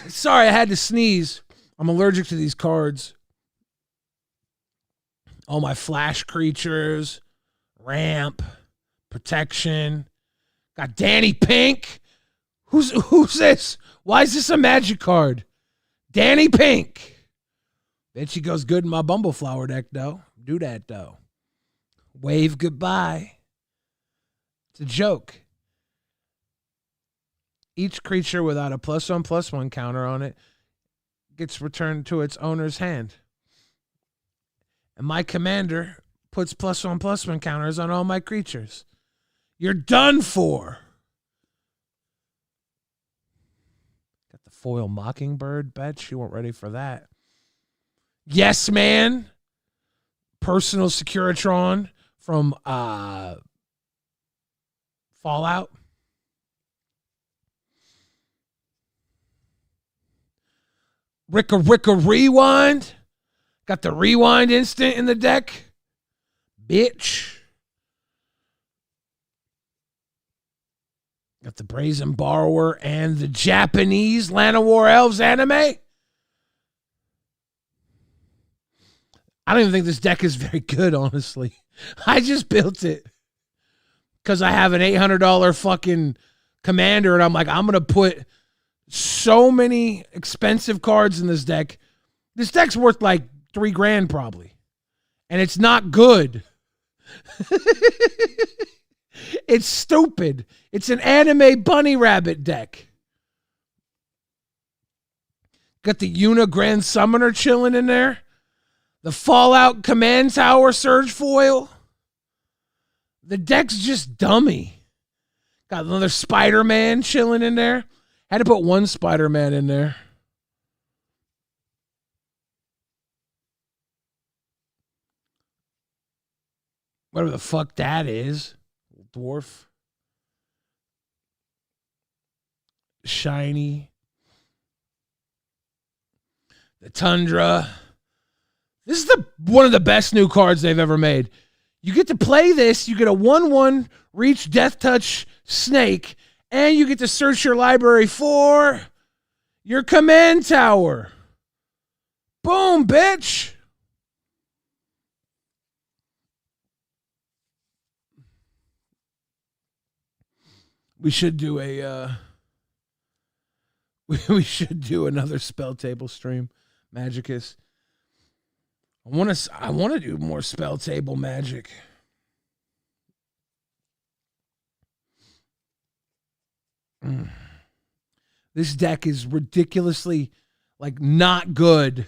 Sorry, I had to sneeze. I'm allergic to these cards. All my flash creatures, ramp, protection. Got Danny Pink. Who's this? Why is this a magic card? Danny Pink. Bet she goes good in my Bumbleflower deck, though. Do that, though. Wave goodbye. It's a joke. Each creature without a +1/+1 counter on it gets returned to its owner's hand. And my commander puts +1/+1 counters on all my creatures. You're done for. Got the foil Mockingbird. Bet you weren't ready for that. Yes, man. Personal Securitron from Fallout. Ricka Rewind. Got the Rewind instant in the deck. Bitch. Got the Brazen Borrower and the Japanese Llanowar Elves anime. I don't even think this deck is very good, honestly. I just built it because I have an $800 fucking commander, and I'm like, I'm going to put so many expensive cards in this deck. This deck's worth like $3,000 probably. And it's not good. It's stupid. It's an anime bunny rabbit deck. Got the Yuna Grand Summoner chilling in there. The Fallout Command Tower Surge Foil. The deck's just dummy. Got another Spider-Man chilling in there. Had to put one Spider-Man in there. Whatever the fuck that is. Dwarf. Shiny. The Tundra. This is one of the best new cards they've ever made. You get to play this. You get a 1/1 Reach Death Touch Snake. And you get to search your library for your command tower. Boom, bitch. We should do we should do another spell table stream, Magicus. I want to do more spell table magic. This deck is ridiculously like not good.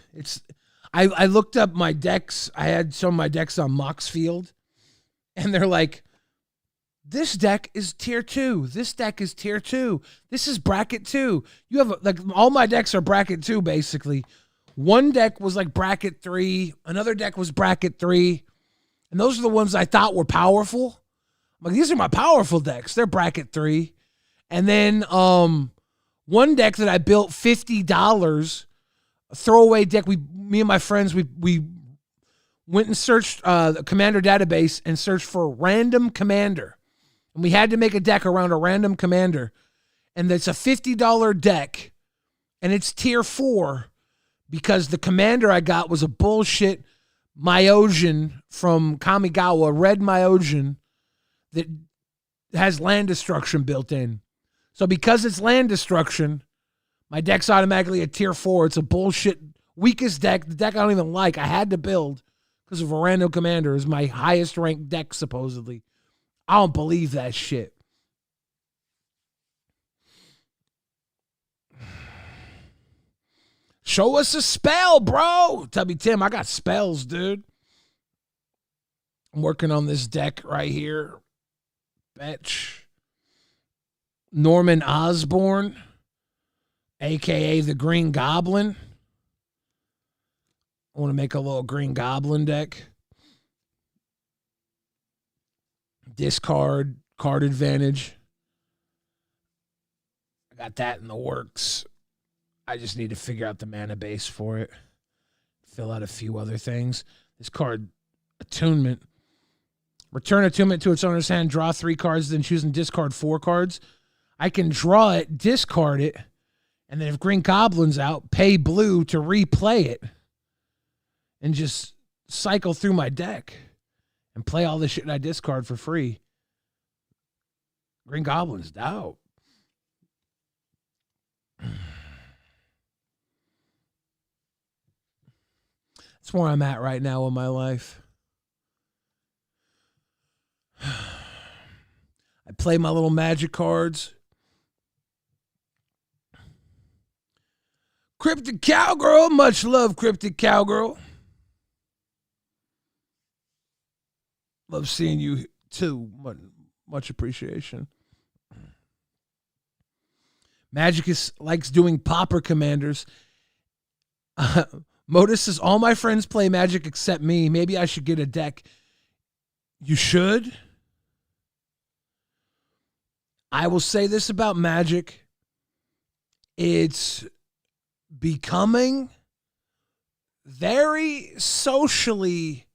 I looked up my decks. I had some of my decks on Moxfield, and they're like, this deck is tier 2. This deck is tier 2. This is bracket 2. You have like all my decks are bracket 2 basically. One deck was like bracket 3. Another deck was bracket 3. And those are the ones I thought were powerful. I'm like, these are my powerful decks. They're bracket 3. And then one deck that I built $50, a throwaway deck. Me and my friends, we went and searched the commander database and searched for a random commander. And we had to make a deck around a random commander. And it's a $50 deck. And it's tier 4 because the commander I got was a bullshit Myojin from Kamigawa, red Myojin that has land destruction built in. So because it's land destruction, my deck's automatically a tier 4. It's a bullshit weakest deck. The deck I don't even like. I had to build because of a random commander. Is my highest ranked deck supposedly. I don't believe that shit. Show us a spell, bro. Tell me, Tim, I got spells, dude. I'm working on this deck right here. Betch. Norman Osborn, a.k.a. the Green Goblin. I want to make a little Green Goblin deck. Discard, card advantage. I got that in the works. I just need to figure out the mana base for it. Fill out a few other things. This card, Attunement. Return Attunement to its owner's hand, draw 3 cards, then choose and discard 4 cards. I can draw it, discard it, and then if Green Goblin's out, pay blue to replay it and just cycle through my deck and play all the shit I discard for free. Green Goblin's out. That's where I'm at right now in my life. I play my little Magic cards. Cryptic Cowgirl, much love, Cryptic Cowgirl. Love seeing you too. Much appreciation. Magicus likes doing Pauper Commanders. Modus says, all my friends play Magic except me. Maybe I should get a deck. You should. I will say this about Magic. It's becoming very socially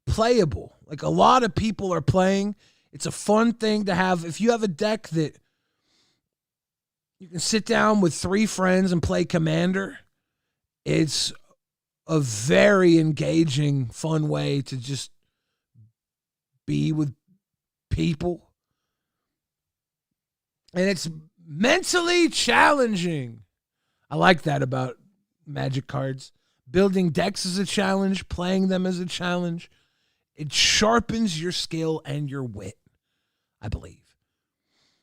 playable. Like a lot of people are playing. It's a fun thing to have. If you have a deck that you can sit down with 3 friends and play Commander, it's a very engaging, fun way to just be with people. And it's mentally challenging. I like that about Magic cards. Building decks is a challenge. Playing them is a challenge. It sharpens your skill and your wit, I believe.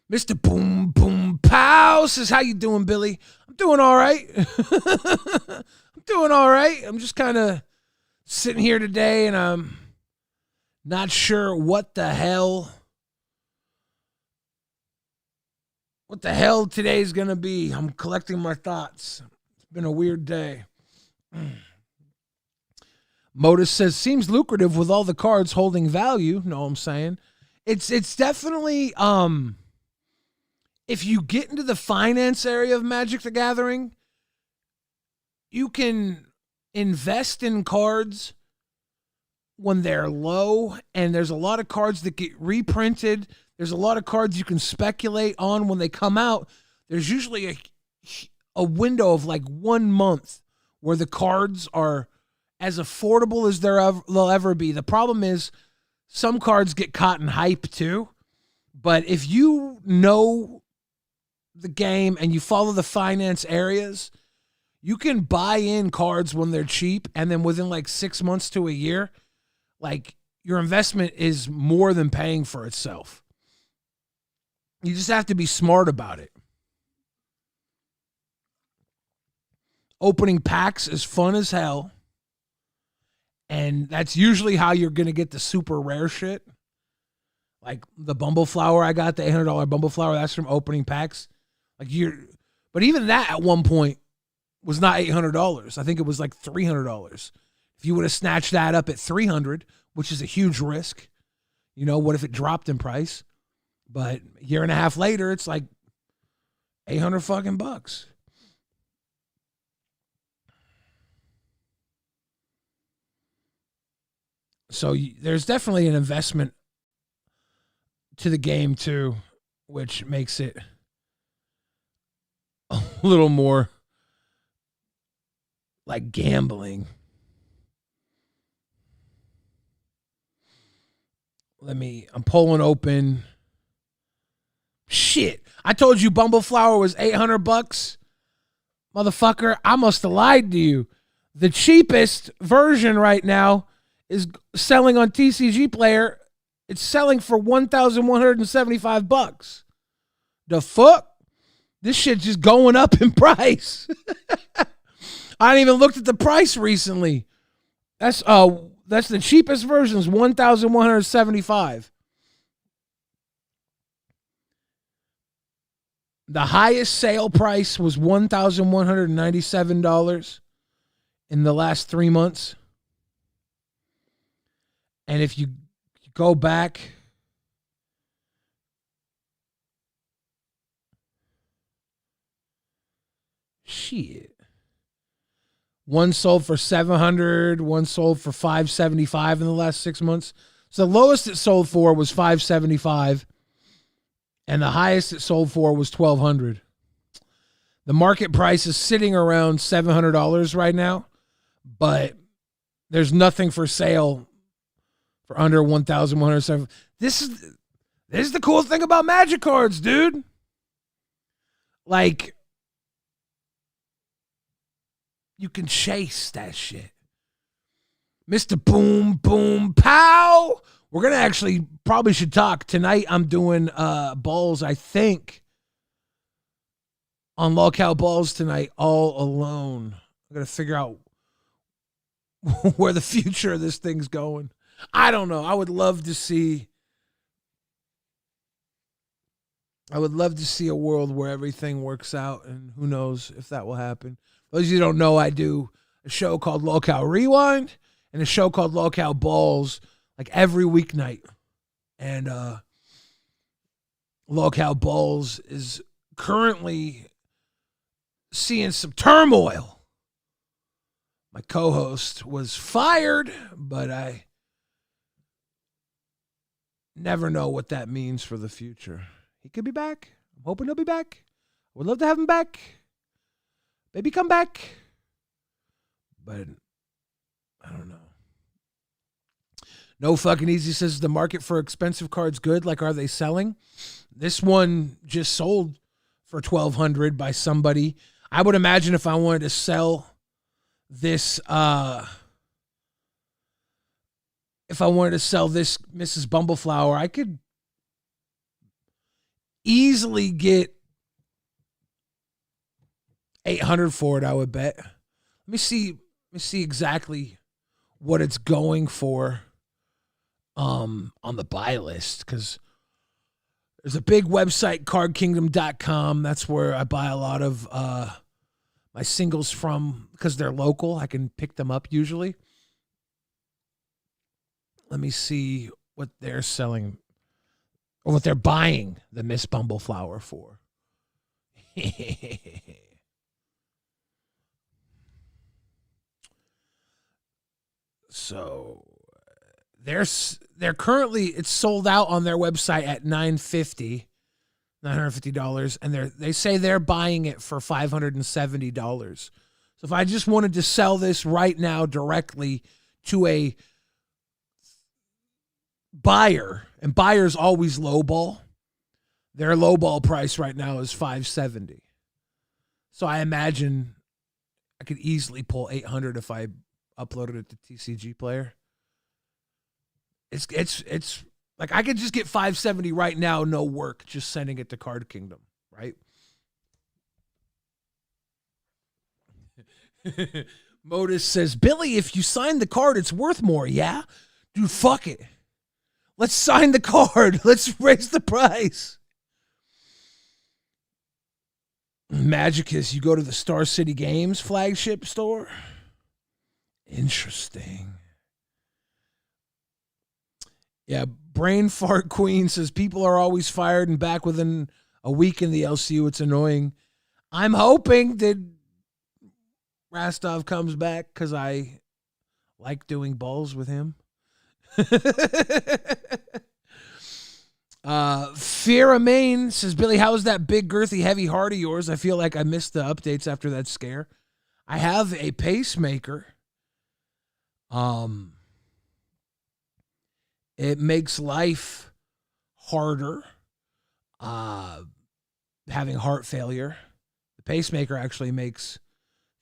Mr. Boom Boom Pow says, how you doing, Billy? I'm doing all right. I'm doing all right. I'm just kind of sitting here today, and I'm not sure what the hell today's going to be. I'm collecting my thoughts. It's been a weird day. Modus says, seems lucrative with all the cards holding value. Know what I'm saying? It's definitely, if you get into the finance area of Magic the Gathering, you can invest in cards when they're low, and there's a lot of cards that get reprinted. There's a lot of cards you can speculate on when they come out. There's usually a window of 1 month where the cards are as affordable as they'll ever be. The problem is some cards get caught in hype too. But if you know the game and you follow the finance areas, you can buy in cards when they're cheap, and then within 6 months to a year, your investment is more than paying for itself. You just have to be smart about it. Opening packs is fun as hell. And that's usually how you're going to get the super rare shit. Like the Bumbleflower I got, the $800 Bumbleflower, that's from opening packs. But even that at one point was not $800. I think it was $300. If you would have snatched that up at $300, which is a huge risk, what if it dropped in price? But a year and a half later, it's $800 fucking bucks. So there's definitely an investment to the game too, which makes it a little more like gambling. I'm pulling open. Shit. I told you Bumbleflower was $800. Motherfucker, I must have lied to you. The cheapest version right now is selling on TCG Player. It's selling for $1,175. The fuck? This shit just going up in price. I haven't even looked at the price recently. That's the cheapest version is $1,175. The highest sale price was $1,197 in the last 3 months. And if you go back, shit. One sold for $700, one sold for $575 in the last 6 months. So the lowest it sold for was $575, and the highest it sold for was $1,200. The market price is sitting around $700 right now, but there's nothing for sale for under $1,107. This is the cool thing about Magic cards, dude. Like, you can chase that shit. Mr. Boom Boom Pow. We're going to actually probably should talk. Tonight I'm doing balls, I think, on Lockout Balls tonight all alone. I'm going to figure out where the future of this thing's going. I don't know. I would love to see a world where everything works out, and who knows if that will happen. For those of you who don't know, I do a show called Lockout Rewind and a show called Lockout Balls like every weeknight. And Lockout Balls is currently seeing some turmoil. My co-host was fired, but I never know what that means for the future. He could be back. I'm hoping he'll be back. I would love to have him back. Maybe come back. But I don't know. No Fucking Easy says the market for expensive cards good. Like, are they selling? This one just sold for $1,200 by somebody. I would imagine if I wanted to sell this Mrs. Bumbleflower, I could easily get $800 for it, I would bet. Let me see exactly what it's going for on the buy list, because there's a big website, cardkingdom.com. That's where I buy a lot of my singles from, because they're local. I can pick them up usually. Let me see what they're selling or what they're buying the Miss Bumbleflower for. So they're currently, it's sold out on their website at $950, and they say they're buying it for $570. So if I just wanted to sell this right now directly to a buyer, and buyers always lowball, their lowball price right now is $570. So I imagine I could easily pull $800 if I uploaded it to TCG Player. It's like I could just get $570 right now, no work, just sending it to Card Kingdom, right? Modus says, Billy, if you sign the card, it's worth more, yeah? Dude, fuck it. Let's sign the card. Let's raise the price. Magicus, you go to the Star City Games flagship store? Interesting. Yeah, Brain Fart Queen says people are always fired and back within a week in the LCU. It's annoying. I'm hoping that Rastov comes back because I like doing balls with him. Fear Main says, Billy, how's that big, girthy, heavy heart of yours? I feel like I missed the updates after that scare. I have a pacemaker. It makes life harder, having heart failure. The pacemaker actually makes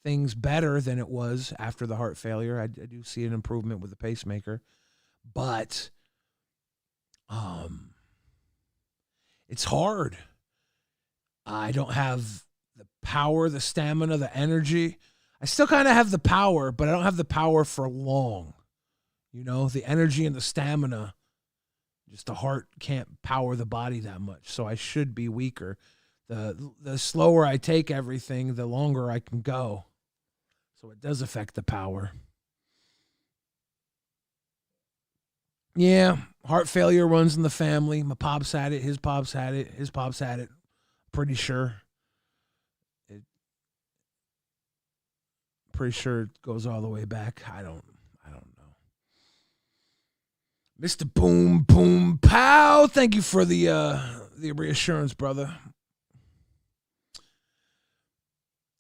things better than it was after the heart failure. I do see an improvement with the pacemaker, but it's hard. I don't have the power, the stamina, the energy. I still kind of have the power, but I don't have the power for long. You know, the energy and the stamina, just the heart can't power the body that much. So I should be weaker. The slower I take everything, the longer I can go. So it does affect the power. Yeah, heart failure runs in the family. My pops had it. His pops had it. His pops had it. Pretty sure. Pretty sure it goes all the way back. I don't know. Mr. Boom Boom Pow, thank you for the reassurance, brother.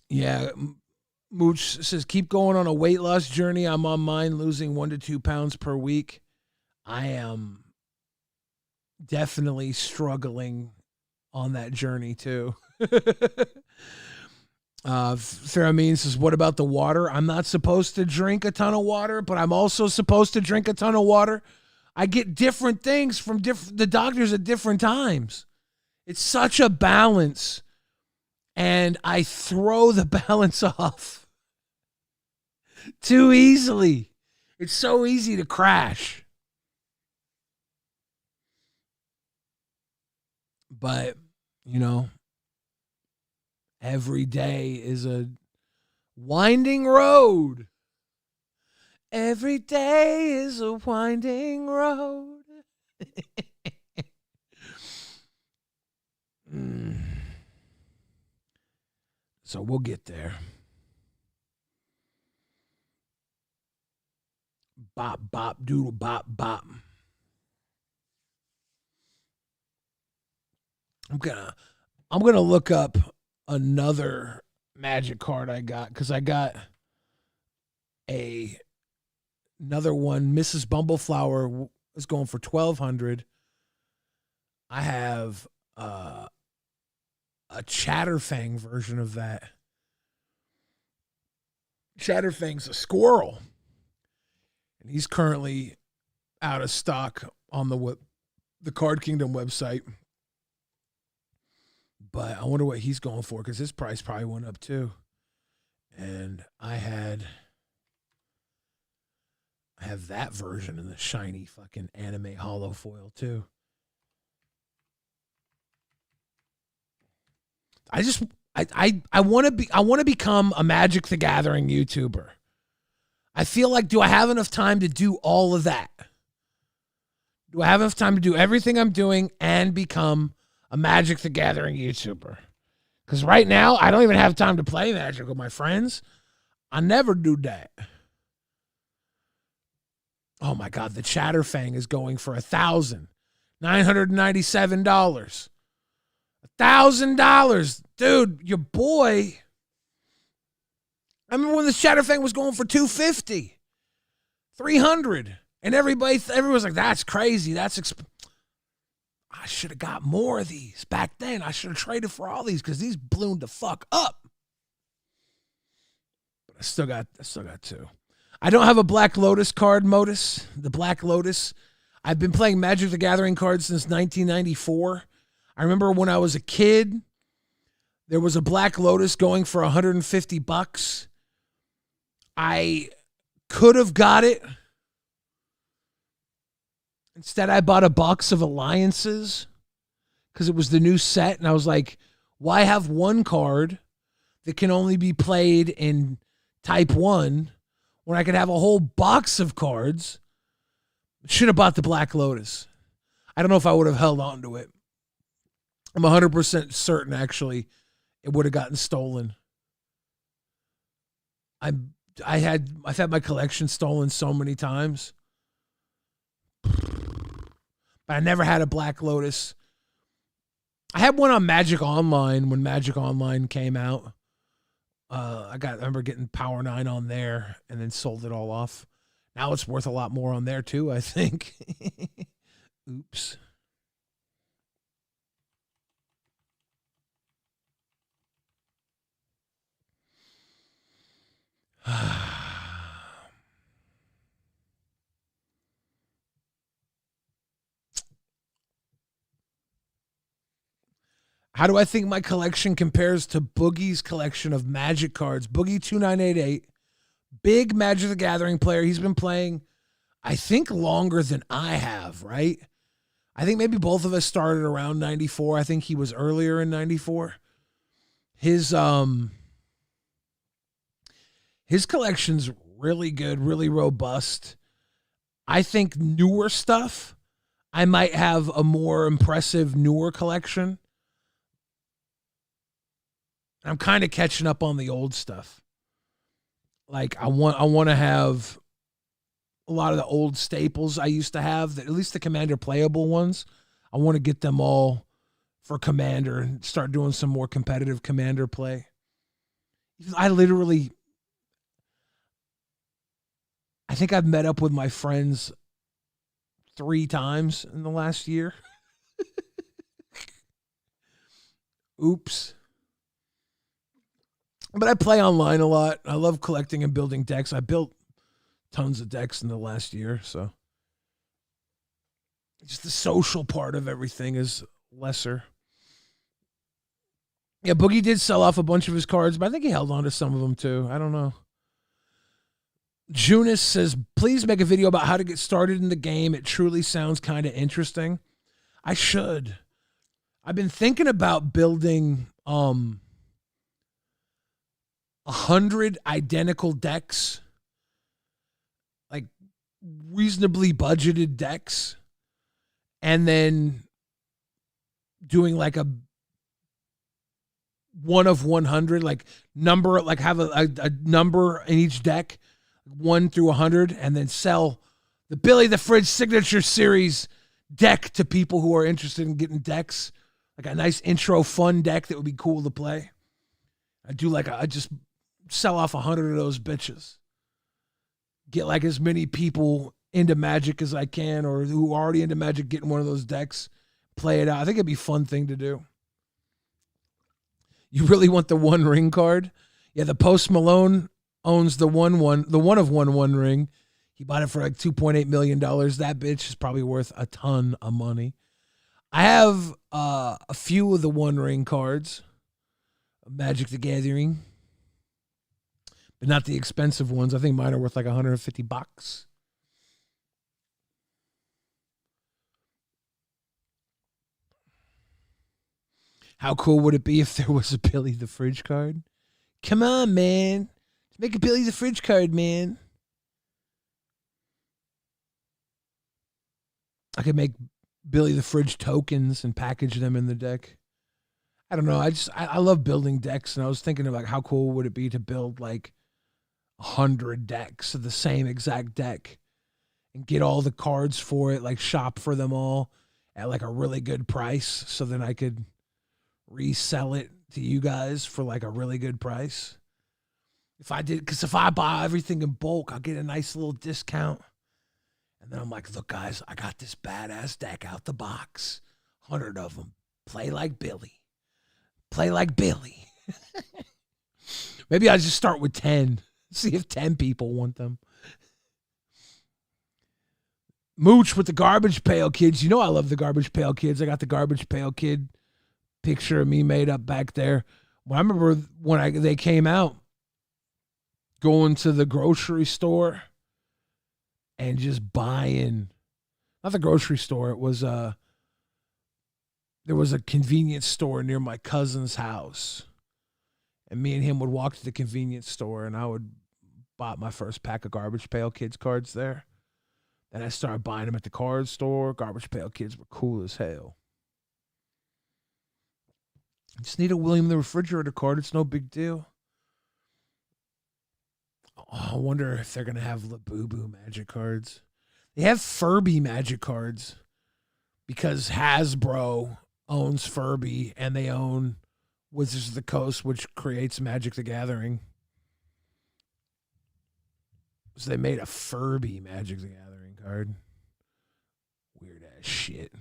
Yeah, Mooch says keep going on a weight loss journey. I'm on mine, losing 1 to 2 pounds per week. I am definitely struggling on that journey too. Theramine says, what about the water? I'm not supposed to drink a ton of water, but I'm also supposed to drink a ton of water. I get different things from the doctors at different times. It's such a balance, and I throw the balance off too easily. It's so easy to crash. But, you know, every day is a winding road. Every day is a winding road. So we'll get there. Bop, bop, doodle, bop, bop. I'm gonna look up another magic card I got, because I got another one. Mrs. Bumbleflower is going for $1,200. I have a Chatterfang version of that. Chatterfang's a squirrel, and he's currently out of stock on the Card Kingdom website. But I wonder what he's going for, because his price probably went up too. And I have that version in the shiny fucking anime hollow foil too. I want to become a Magic the Gathering YouTuber. I feel like, do I have enough time to do all of that? Do I have enough time to do everything I'm doing and become a Magic the Gathering YouTuber? Because right now, I don't even have time to play Magic with my friends. I never do that. Oh my God, the Chatterfang is going for $1,997. $1,000. Dude, your boy. I remember when the Chatterfang was going for $250, $300. And everyone's like, that's crazy. That's I should have got more of these back then. I should have traded for all these, because these ballooned the fuck up. But I still got two. I don't have a Black Lotus card, Modus. The Black Lotus. I've been playing Magic the Gathering cards since 1994. I remember when I was a kid, there was a Black Lotus going for $150. I could have got it. Instead, I bought a box of Alliances because it was the new set. And I was like, why have one card that can only be played in Type 1 when I could have a whole box of cards? Should have bought the Black Lotus. I don't know if I would have held on to it. I'm 100% certain, actually, it would have gotten stolen. I've had my collection stolen so many times. But I never had a Black Lotus. I had one on Magic Online when Magic Online came out. I remember getting Power 9 on there and then sold it all off. Now it's worth a lot more on there too, I think. Oops. How do I think my collection compares to Boogie's collection of Magic cards? Boogie 2988, big Magic the Gathering player. He's been playing, I think, longer than I have, right? I think maybe both of us started around 94. I think he was earlier in 94. His collection's really good, really robust. I think newer stuff, I might have a more impressive newer collection. I'm kind of catching up on the old stuff. Like I want to have a lot of the old staples I used to have, at least the Commander playable ones. I want to get them all for Commander and start doing some more competitive Commander play. I think I've met up with my friends 3 times in the last year. Oops. But I play online a lot. I love collecting and building decks. I built tons of decks in the last year, so just the social part of everything is lesser. Yeah, Boogie did sell off a bunch of his cards, but I think he held on to some of them too. I don't know. Junis says, please make a video about how to get started in the game. It truly sounds kind of interesting. I should. I've been thinking about building 100 identical decks, like reasonably budgeted decks, and then doing like a 1 of 100, like number, like have a number in each deck, 1 through 100, and then sell the Billy the Fridge Signature Series deck to people who are interested in getting decks, like a nice intro fun deck that would be cool to play. I just sell off 100 of those bitches. Get like as many people into Magic as I can, or who are already into Magic, getting one of those decks, play it out. I think it'd be a fun thing to do. You really want the 1 ring card? Yeah, the Post Malone owns the one of one ring. He bought it for like $2.8 million. That bitch is probably worth a ton of money. I have a few of the 1 ring cards of Magic the Gathering, but not the expensive ones. I think mine are worth like $150. How cool would it be if there was a Billy the Fridge card? Come on, man. Make a Billy the Fridge card, man. I could make Billy the Fridge tokens and package them in the deck. I don't know. I love building decks, and I was thinking about how cool would it be to build like 100 decks of the same exact deck and get all the cards for it, like shop for them all at like a really good price, so then I could resell it to you guys for like a really good price. Because if I buy everything in bulk, I'll get a nice little discount. And then I'm like, look, guys, I got this badass deck out the box. 100 of them. Play like Billy. Play like Billy. Maybe I'll just start with 10. See if 10 people want them. Mooch with the Garbage Pail Kids. You know I love the Garbage Pail Kids. I got the Garbage Pail Kid picture of me made up back there. Well, I remember when they came out, going to the grocery store and just buying, not the grocery store, it was there was a convenience store near my cousin's house, and me and him would walk to the convenience store, and I would buy my first pack of Garbage Pail Kids cards there. Then I started buying them at the card store. Garbage Pail Kids were cool as hell. I just need a William the Refrigerator card. It's no big deal. Oh, I wonder if they're going to have Labubu Magic cards. They have Furby Magic cards because Hasbro owns Furby and they own Wizards of the Coast, which creates Magic the Gathering. So they made a Furby Magic the Gathering card. Weird ass shit.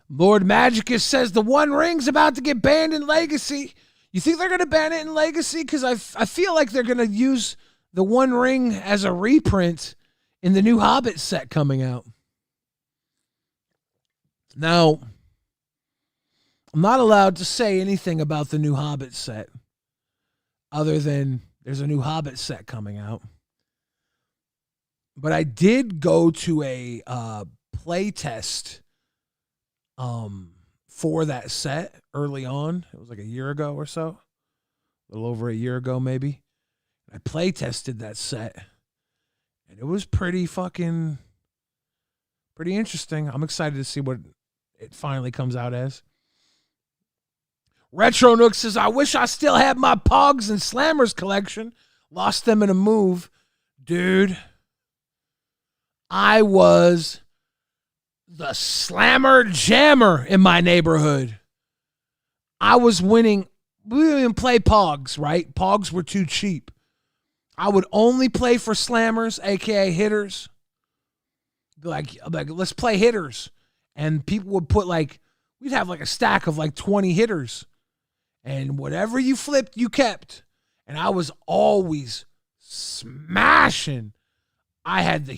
Lord Magicus says the One Ring's about to get banned in Legacy. You think they're going to ban it in Legacy? Because I feel like they're going to use the One Ring as a reprint in the new Hobbit set coming out. Now, I'm not allowed to say anything about the new Hobbit set other than there's a new Hobbit set coming out. But I did go to a play test for that set early on. It was like a year ago or so. A little over a year ago, maybe. I play tested that set. And it was pretty interesting. I'm excited to see what it finally comes out as. Retro Nook says, I wish I still had my Pogs and Slammers collection. Lost them in a move. Dude, I was the Slammer Jammer in my neighborhood. I was winning. We didn't even play Pogs, right? Pogs were too cheap. I would only play for Slammers, a.k.a. hitters. Like, let's play hitters. And people would put we'd have a stack of 20 hitters. And whatever you flipped, you kept. And I was always smashing. I had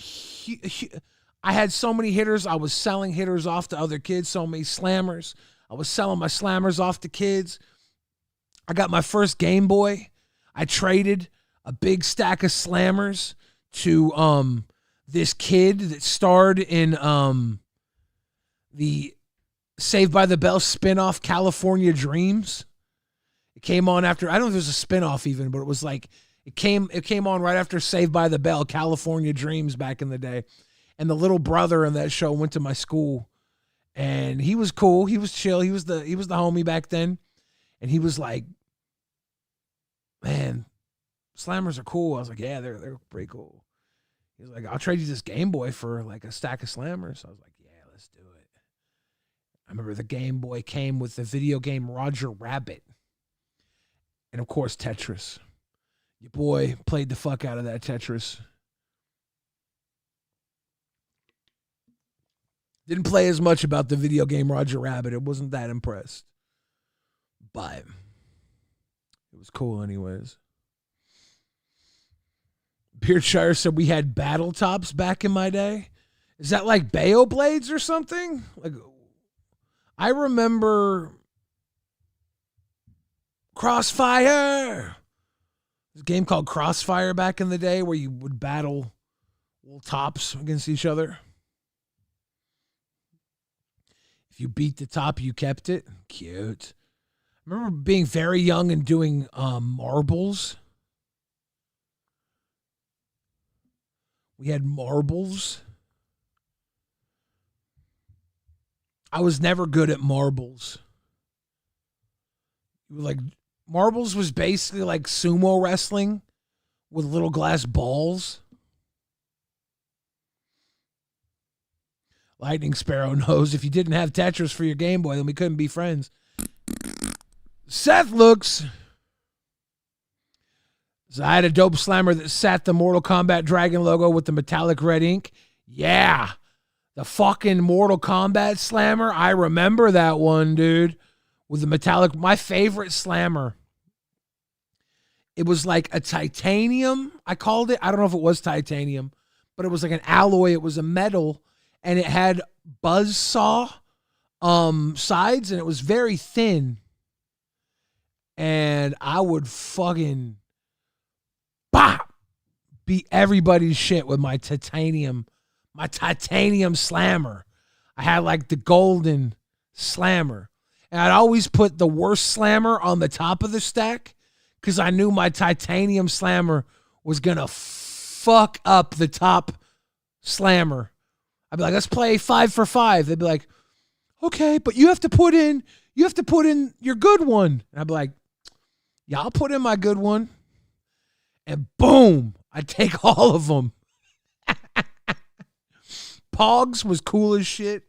so many hitters. I was selling hitters off to other kids, so many Slammers. I was selling my Slammers off to kids. I got my first Game Boy. I traded a big stack of Slammers to this kid that starred in the Saved by the Bell spinoff California Dreams. It came on after, I don't know if it was a spinoff even, but it was it came on right after Saved by the Bell, California Dreams back in the day. And the little brother in that show went to my school, and he was cool. He was chill. He was the homie back then. And he was like, man, Slammers are cool. I was like, yeah, they're pretty cool. He was like, I'll trade you this Game Boy for a stack of Slammers. I was like, yeah, let's do it. I remember the Game Boy came with the video game Roger Rabbit. And of course, Tetris. Your boy played the fuck out of that Tetris. Didn't play as much about the video game Roger Rabbit. It wasn't that impressed. But it was cool anyways. Beardshire said we had battle tops back in my day. Is that like Bayo Blades or something? I remember Crossfire. There's a game called Crossfire back in the day where you would battle tops against each other. If you beat the top, you kept it. Cute. I remember being very young and doing marbles. We had marbles. I was never good at marbles. Marbles was basically like sumo wrestling with little glass balls. Lightning Sparrow knows if you didn't have Tetris for your Game Boy, then we couldn't be friends. Seth looks. So I had a dope slammer that sat the Mortal Kombat Dragon logo with the metallic red ink. Yeah. The fucking Mortal Kombat slammer. I remember that one, dude. With the metallic. My favorite slammer. It was like a titanium. I called it. I don't know if it was titanium. But it was like an alloy. It was a metal. And it had buzzsaw sides. And it was very thin. And I would fucking beat everybody's shit with my titanium slammer. I had like the golden slammer. And I'd always put the worst slammer on the top of the stack because I knew my titanium slammer was going to fuck up the top slammer. I'd be like, let's play 5 for 5. They'd be like, okay, but you have to put in your good one. And I'd be like, yeah, I'll put in my good one. And boom, I'd take all of them. Pogs was cool as shit.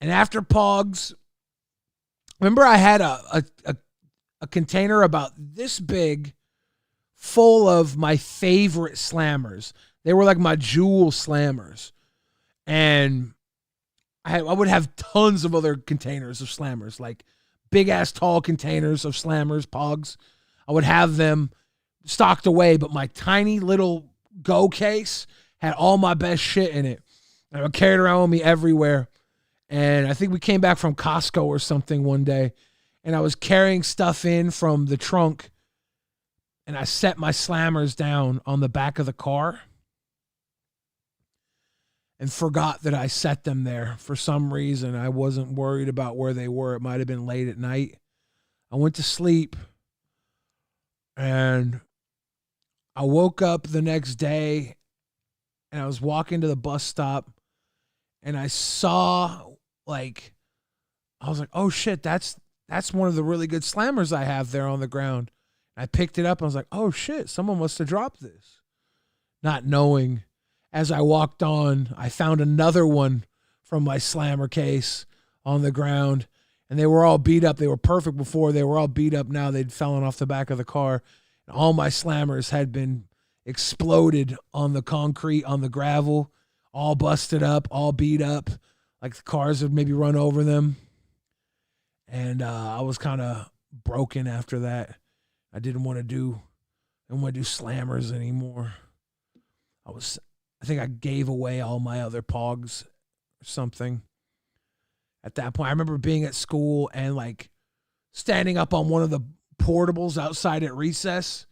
And after Pogs, remember I had a container about this big full of my favorite slammers. They were like my jewel slammers. And I would have tons of other containers of slammers, like big ass tall containers of slammers, Pogs. I would have them stocked away, but my tiny little Go case had all my best shit in it. I would carry it around with me everywhere. And I think we came back from Costco or something one day, and I was carrying stuff in from the trunk, and I set my slammers down on the back of the car and forgot that I set them there for some reason. I wasn't worried about where they were. It might have been late at night. I went to sleep, and I woke up the next day, and I was walking to the bus stop, and I saw, like, I was like, oh shit, that's one of the really good slammers I have there on the ground. I picked it up and I was like, oh shit, someone must have dropped this. Not knowing, as I walked on, I found another one from my slammer case on the ground, and they were all beat up. They were perfect before. They were all beat up now. They'd fallen off the back of the car. And all my slammers had been exploded on the concrete, on the gravel, all busted up, all beat up, like the cars had maybe run over them. And I was kind of broken after that. I didn't want to do slammers anymore. I think I gave away all my other pogs or something. At that point, I remember being at school and like standing up on one of the portables outside at recess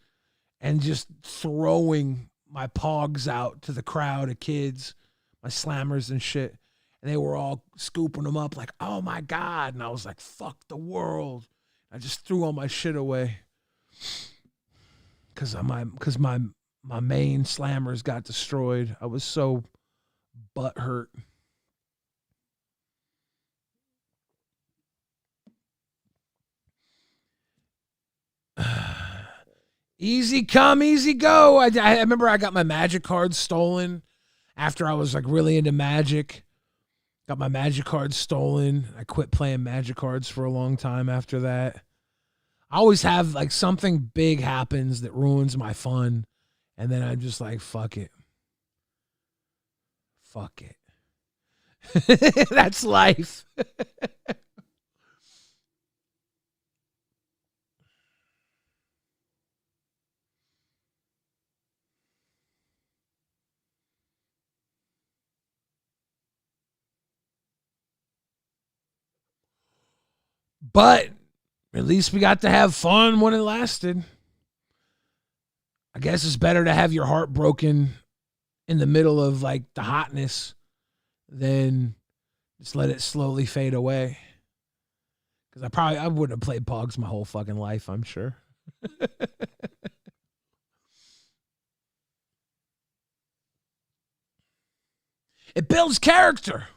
and just throwing my pogs out to the crowd of kids, my slammers and shit. And they were all scooping them up like, oh my God. And I was like, fuck the world. I just threw all my shit away. Because my main slammers got destroyed. I was so butthurt. Easy come, easy go. I remember I got my Magic cards stolen after I was like really into Magic. Got my Magic cards stolen. I quit playing Magic cards for a long time after that. I always have like something big happens that ruins my fun. And then I'm just like, fuck it. Fuck it. That's life. But at least we got to have fun when it lasted. I guess it's better to have your heart broken in the middle of like the hotness than just let it slowly fade away. Because I wouldn't have played Pogs my whole fucking life, I'm sure. It builds character.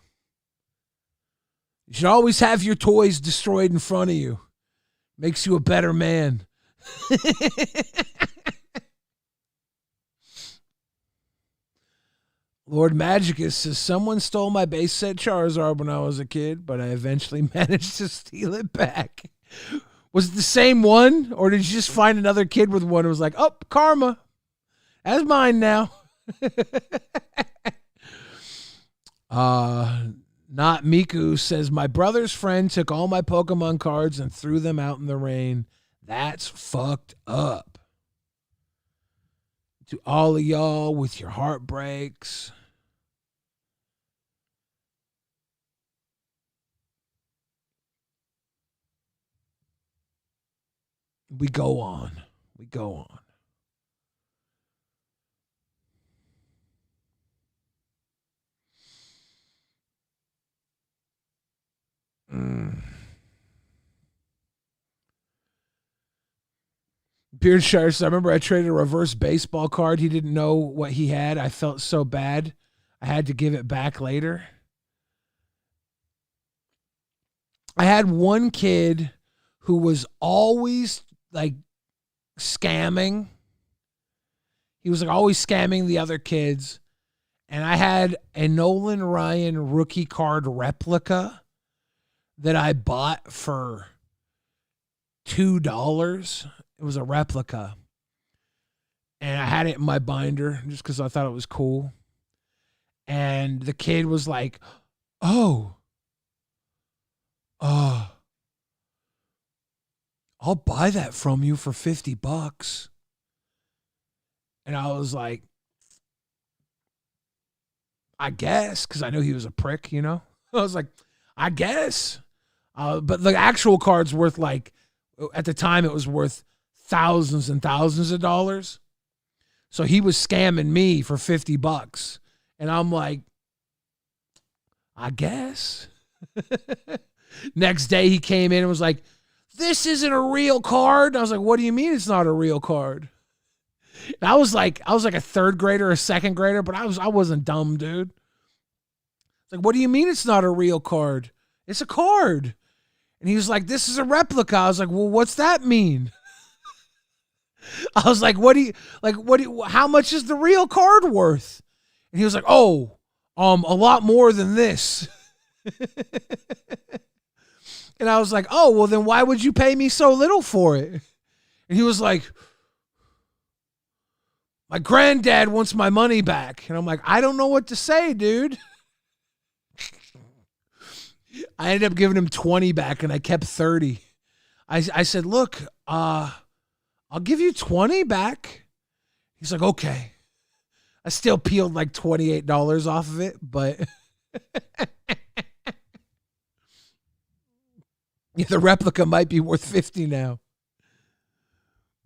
You should always have your toys destroyed in front of you. Makes you a better man. Lord Magicus says, someone stole my base set Charizard when I was a kid, but I eventually managed to steal it back. Was it the same one? Or did you just find another kid with one who was like, oh, karma. That's mine now. Not Miku says, my brother's friend took all my Pokemon cards and threw them out in the rain. That's fucked up. To all of y'all with your heartbreaks. We go on. We go on. Beard Sharks, I remember I traded a reverse baseball card. He didn't know what he had. I felt so bad. I had to give it back later. I had one kid who was always like scamming. He was like always scamming the other kids. And I had a Nolan Ryan rookie card replica that I bought for $2. It was a replica. And I had it in my binder just because I thought it was cool. And the kid was like, oh, I'll buy that from you for $50. And I was like, I guess, because I knew he was a prick, you know? I was like, I guess. But the actual card's worth like, at the time it was worth thousands and thousands of dollars. So he was scamming me for $50. And I'm like, I guess. Next day he came in and was like, this isn't a real card. I was like, what do you mean it's not a real card? And I was like a third grader, a second grader, but I wasn't dumb, dude. It's like, what do you mean it's not a real card? It's a card. And he was like, this is a replica. I was like, well, what's that mean? I was like, how much is the real card worth? And he was like, oh, a lot more than this. And I was like, oh, well, then why would you pay me so little for it? And he was like, my granddad wants my money back. And I'm like, I don't know what to say, dude. I ended up giving him 20 back and I kept 30. I said, look, I'll give you 20 back. He's like, okay. I still peeled like $28 off of it, but yeah, the replica might be worth 50 now.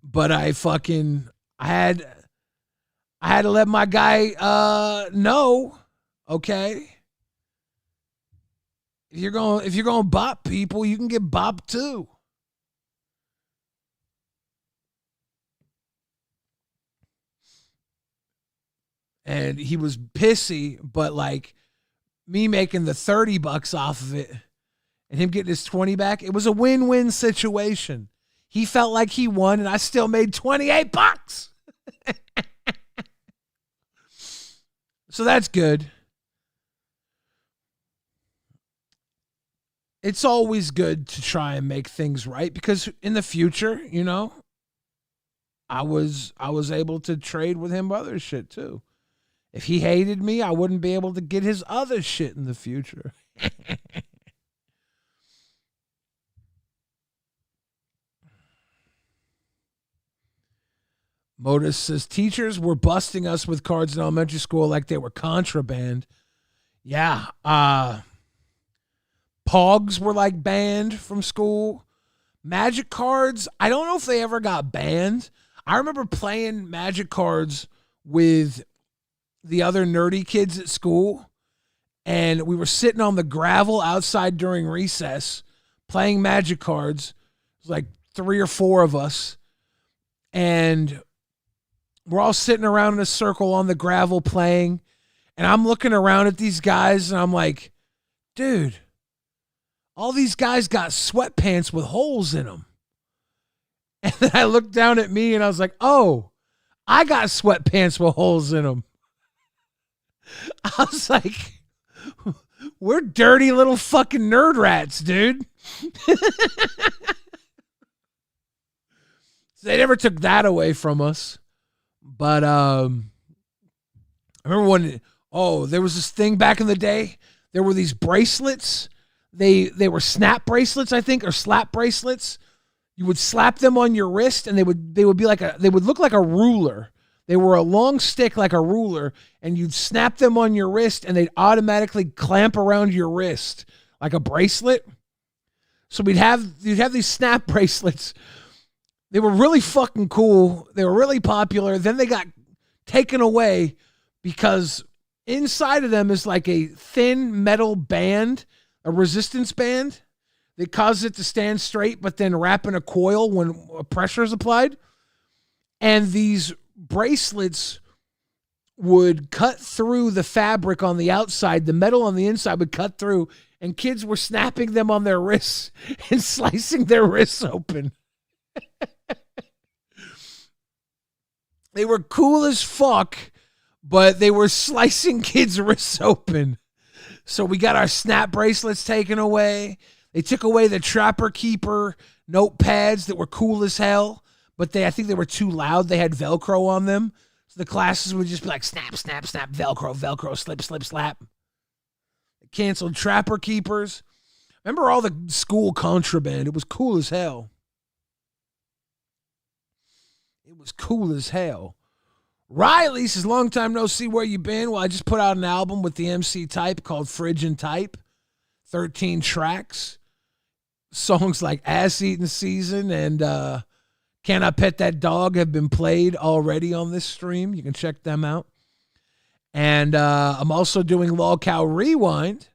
But I had to let my guy know, okay. If you're going to bop people, you can get bopped too. And he was pissy, but like me making the $30 off of it and him getting his 20 back, it was a win-win situation. He felt like he won and I still made $28. So that's good. It's always good to try and make things right because in the future, you know, I was able to trade with him other shit too. If he hated me, I wouldn't be able to get his other shit in the future. Modus says, teachers were busting us with cards in elementary school like they were contraband. Yeah. Pogs were like banned from school. Magic cards, I don't know if they ever got banned. I remember playing Magic cards with the other nerdy kids at school, and we were sitting on the gravel outside during recess playing Magic cards. It was like 3 or 4 of us, and we're all sitting around in a circle on the gravel playing, and I'm looking around at these guys, and I'm like, dude, all these guys got sweatpants with holes in them. And then I looked down at me, and I was like, oh, I got sweatpants with holes in them. I was like, we're dirty little fucking nerd rats, dude. So they never took that away from us. But I remember when, there was this thing back in the day. There were these bracelets. They were snap bracelets, I think, or slap bracelets. You would slap them on your wrist, and they would be they would look like a ruler. They were a long stick like a ruler, and you'd snap them on your wrist, and they'd automatically clamp around your wrist like a bracelet. So you'd have these snap bracelets. They were really fucking cool. They were really popular. Then they got taken away because inside of them is like a thin metal band, a resistance band that causes it to stand straight, but then wrap in a coil when pressure is applied. And these bracelets would cut through the fabric on the outside. The metal on the inside would cut through, and kids were snapping them on their wrists and slicing their wrists open. They were cool as fuck, but they were slicing kids' wrists open. So we got our snap bracelets taken away. They took away the Trapper Keeper notepads that were cool as hell, but I think they were too loud. They had Velcro on them. So the classes would just be like snap, snap, snap, Velcro, Velcro, slip, slip, slap. They canceled Trapper Keepers. Remember all the school contraband? It was cool as hell. It was cool as hell. Riley says, long time no see, where you been? Well, I just put out an album with the MC Type called Fridge and Type. 13 tracks. Songs like Ass Eating Season and Can I Pet That Dog have been played already on this stream. You can check them out. And I'm also doing Lolcow Rewind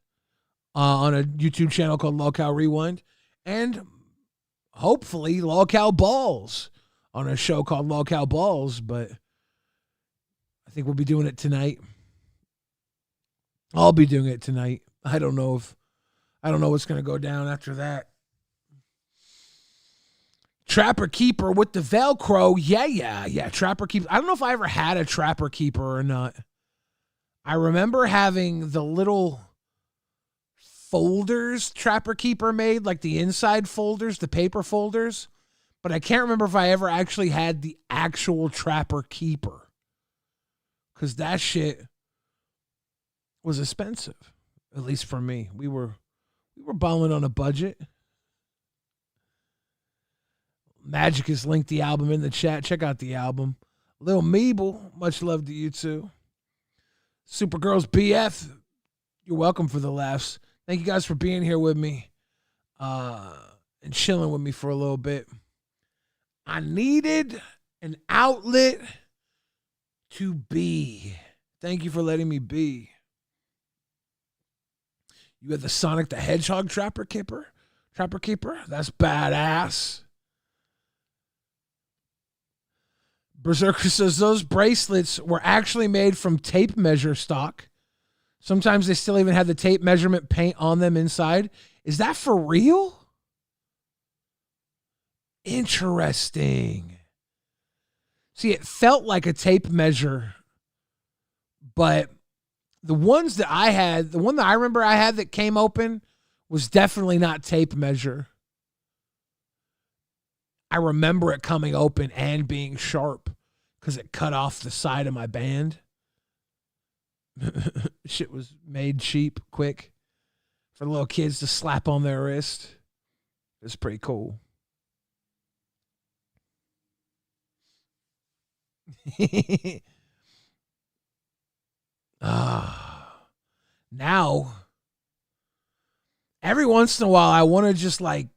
on a YouTube channel called Lolcow Rewind. And hopefully Lolcow Balls on a show called Lolcow Balls. But I think we'll be doing it tonight. I'll be doing it tonight. I don't know what's going to go down after that. Trapper Keeper with the Velcro. Yeah. Trapper Keeper. I don't know if I ever had a Trapper Keeper or not. I remember having the little folders Trapper Keeper made, like the inside folders, the paper folders. But I can't remember if I ever actually had the actual Trapper Keeper. Because that shit was expensive. At least for me. We were balling on a budget. Magic has linked the album in the chat. Check out the album. Lil Meeble, much love to you too. Supergirls BF, you're welcome for the laughs. Thank you guys for being here with me and chilling with me for a little bit. I needed an outlet to be. Thank you for letting me be. You had the Sonic the Hedgehog Trapper Keeper. That's badass. Berserker says those bracelets were actually made from tape measure stock. Sometimes they still even have the tape measurement paint on them inside. Is that for real? Interesting. See, it felt like a tape measure, but the ones that I had, the one that I remember I had that came open was definitely not tape measure. I remember it coming open and being sharp because it cut off the side of my band. Shit was made cheap, quick, for little kids to slap on their wrist. It's pretty cool. Now, every once in a while, I want to just like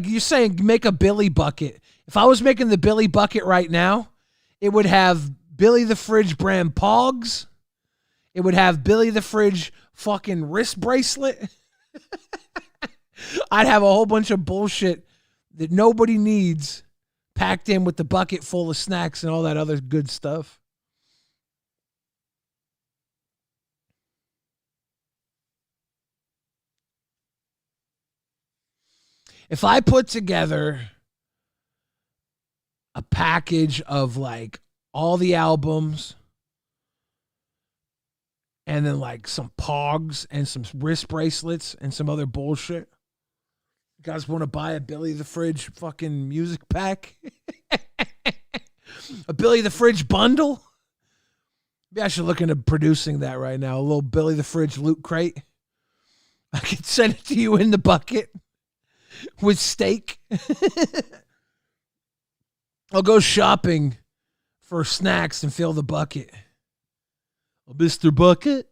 you're saying, make a Billy bucket. If I was making the Billy bucket right now, it would have Billy the Fridge brand Pogs. It would have Billy the Fridge fucking wrist bracelet. I'd have a whole bunch of bullshit that nobody needs packed in with the bucket full of snacks and all that other good stuff. If I put together a package of like all the albums and then like some Pogs and some wrist bracelets and some other bullshit, you guys want to buy a Billy the Fridge fucking music pack? A Billy the Fridge bundle? Maybe I should look into producing that right now. A little Billy the Fridge loot crate. I could send it to you in the bucket. With steak. I'll go shopping for snacks and fill the bucket. Oh, Mr. Bucket.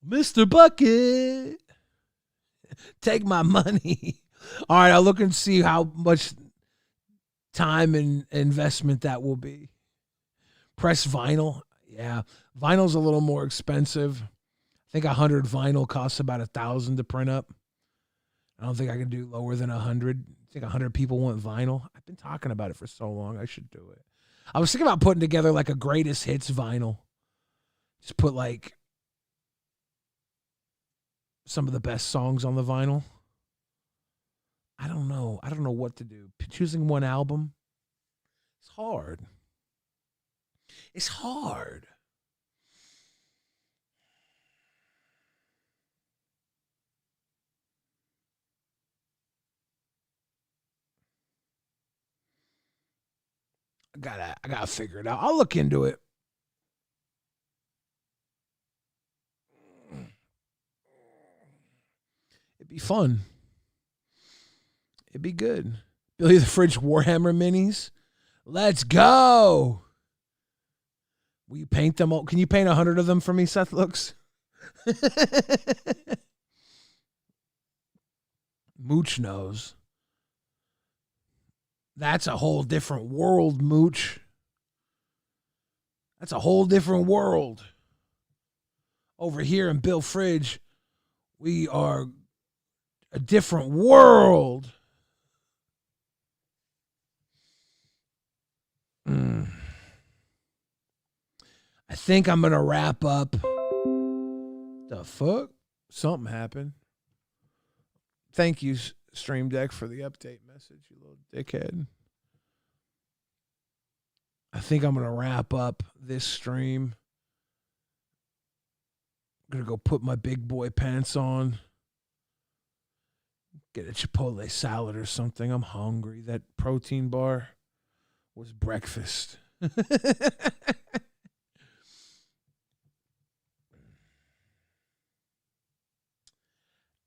Mr. Bucket. Take my money. All right, I'll look and see how much time and investment that will be. Press vinyl. Yeah, vinyl's a little more expensive. I think 100 vinyl costs about $1,000 to print up. I don't think I can do lower than 100. I think 100 people want vinyl. I've been talking about it for so long. I should do it. I was thinking about putting together like a greatest hits vinyl. Just put like some of the best songs on the vinyl. I don't know. I don't know what to do. Choosing one album, it's hard. It's hard. I gotta figure it out. I'll look into it. It'd be fun. It'd be good. Billy the Fridge Warhammer minis. Let's go. Will you paint them all? Can you paint 100 of them for me, Seth Looks? Mooch knows. That's a whole different world, Mooch. That's a whole different world. Over here in Bill Fridge, we are a different world. I think I'm going to wrap up. The fuck? Something happened. Thank you, Stream Deck, for the update message, you little dickhead. I think I'm going to wrap up this stream. I'm going to go put my big boy pants on. Get a Chipotle salad or something. I'm hungry. That protein bar was breakfast.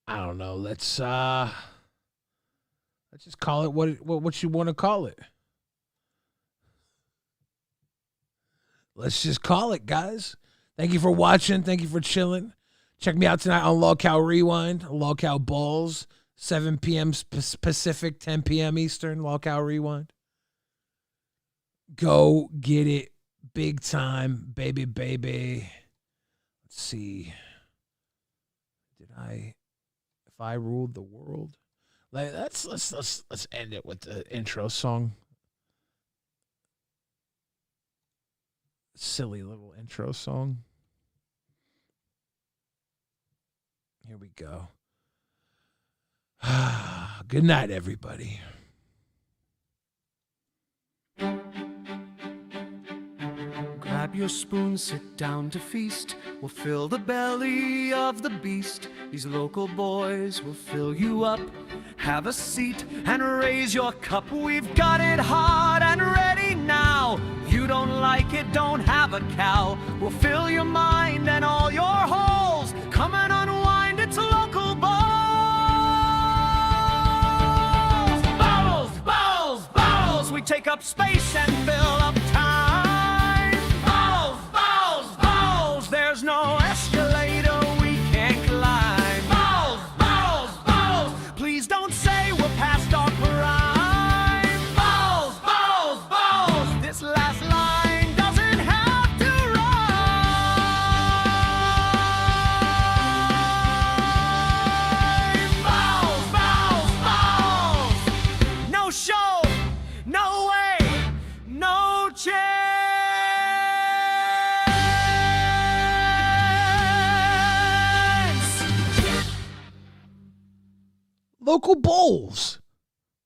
I don't know. Let's just call it what you want to call it. Let's just call it, guys. Thank you for watching. Thank you for chilling. Check me out tonight on Log Cow Rewind, Log Cow Balls, 7 p.m. Pacific, 10 p.m. Eastern, Log Cow Rewind. Go get it big time, baby, baby. Let's see. If I ruled the world? Like, let's end it with the intro song. Silly little intro song. Here we go. Good night, everybody. Grab your spoon, sit down to feast. We'll fill the belly of the beast. These local boys will fill you up. Have a seat and raise your cup. We've got it hard and ready now. You don't like it, don't have a cow. We'll fill your mind and all your holes. Come and unwind, it's local balls. Balls, balls, balls. We take up space and fill up time. Balls, balls, balls. There's no escalator we can't climb. Balls, balls, balls. Please don't say we're past our prime. Balls, balls, balls. This last line doesn't have to rhyme. Balls, balls, balls. No show, no way, no chance. Local bowls.